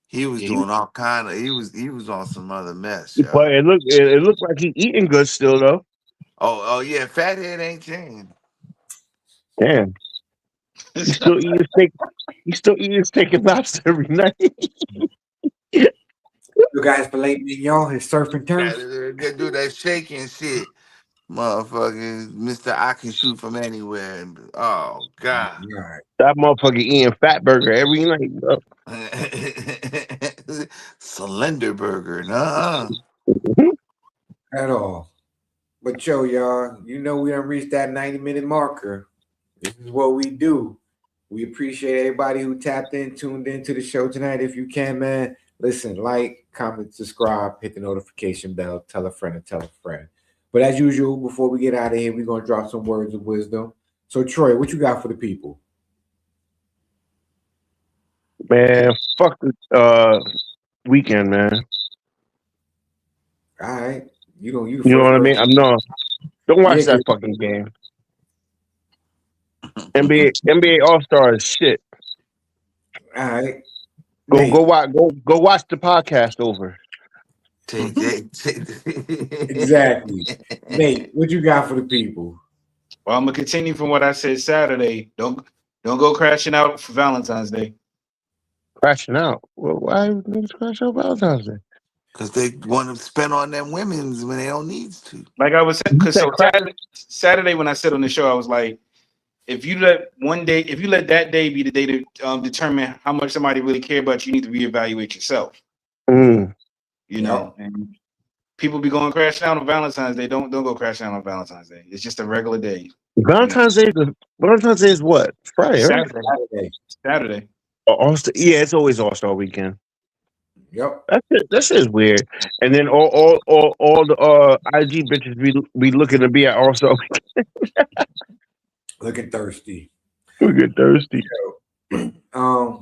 He was Yeah, doing all kind of. He was on some other mess, But yo. it looked like he eating good still though. Oh yeah, fathead ain't changed. Damn, he still eating steak. He still eating steak and lobster every night. You guys filet mignon, his surf and turf. They do that shaking shit, motherfucker. Mister, I can shoot from anywhere. Oh God. Right. That motherfucker eating fat burger every night, bro. Slender burger, nah. At all. But yo, y'all, you know we done reached that 90-minute marker. This is what we do. We appreciate everybody who tapped in, tuned into the show tonight. If you can, man, listen, like, comment, subscribe, hit the notification bell, tell a friend and tell a friend. But as usual, before we get out of here, we're gonna drop some words of wisdom. So Troy, what you got for the people? Man, fuck the weekend, man. All right. You the You know first what I mean? person. Don't watch Yeah, that fucking game. NBA All Star is shit. all right. Go watch the podcast over. Exactly. Nate, what you got for the people? Well, I'm gonna continue from what I said Saturday. Don't go crashing out for Valentine's Day. Crashing out. Well, why would niggas crash out Valentine's Day? Because they want to spend on them women's when they don't need to. Like I was, because so Saturday when I said on the show, I was like, if you let that day be the day to determine how much somebody really care about you, need to reevaluate yourself. Mm. You know, and people be going crashing out on Valentine's Day. Don't go crashing out on Valentine's Day. It's just a regular day. Valentine's Day is what? Friday, right? Saturday. All-Star, yeah, it's always All-Star weekend. Yep. That shit is weird. And then all the IG bitches be looking to be at All-Star weekend. Looking thirsty. Looking thirsty. Yo,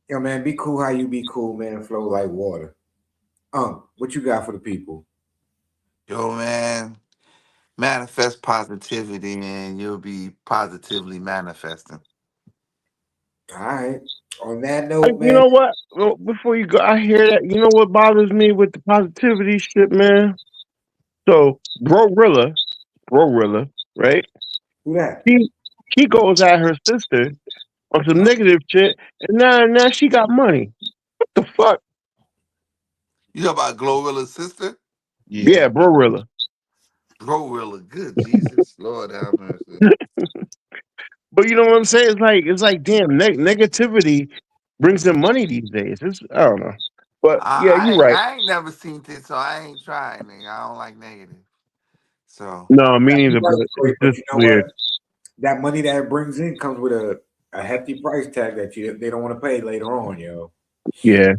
man, be cool how you be cool, man. Flow like water. What you got for the people? Yo, man, manifest positivity and you'll be positively manifesting. All right. On that note, man. You know what? Well, before you go, I hear that. You know what bothers me with the positivity shit, man? So, Rilla, right? Who that? He goes at her sister on some negative shit, and now she got money. What the fuck? You know about Glorilla's sister? Yeah, Rilla. Glorilla, good Jesus, Lord have mercy. But you know what I'm saying? It's like damn, negativity brings them money these days. I don't know. But yeah, you're right. I ain't never seen this, so I ain't trying. Nigga. I don't like negative. So no, me neither. But it's just weird. What? That money that it brings in comes with a hefty price tag that they don't want to pay later on, yo. Yeah,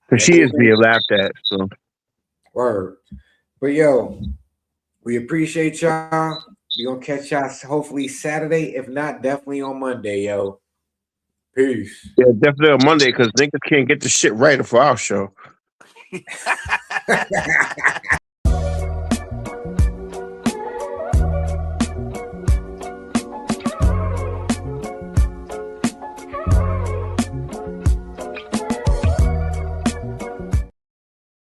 because she is being laughed at. So word. But yo, we appreciate y'all. We gonna catch y'all hopefully Saturday, if not, definitely on Monday, yo. Peace. Yeah, definitely on Monday because niggas can't get the shit right for our show.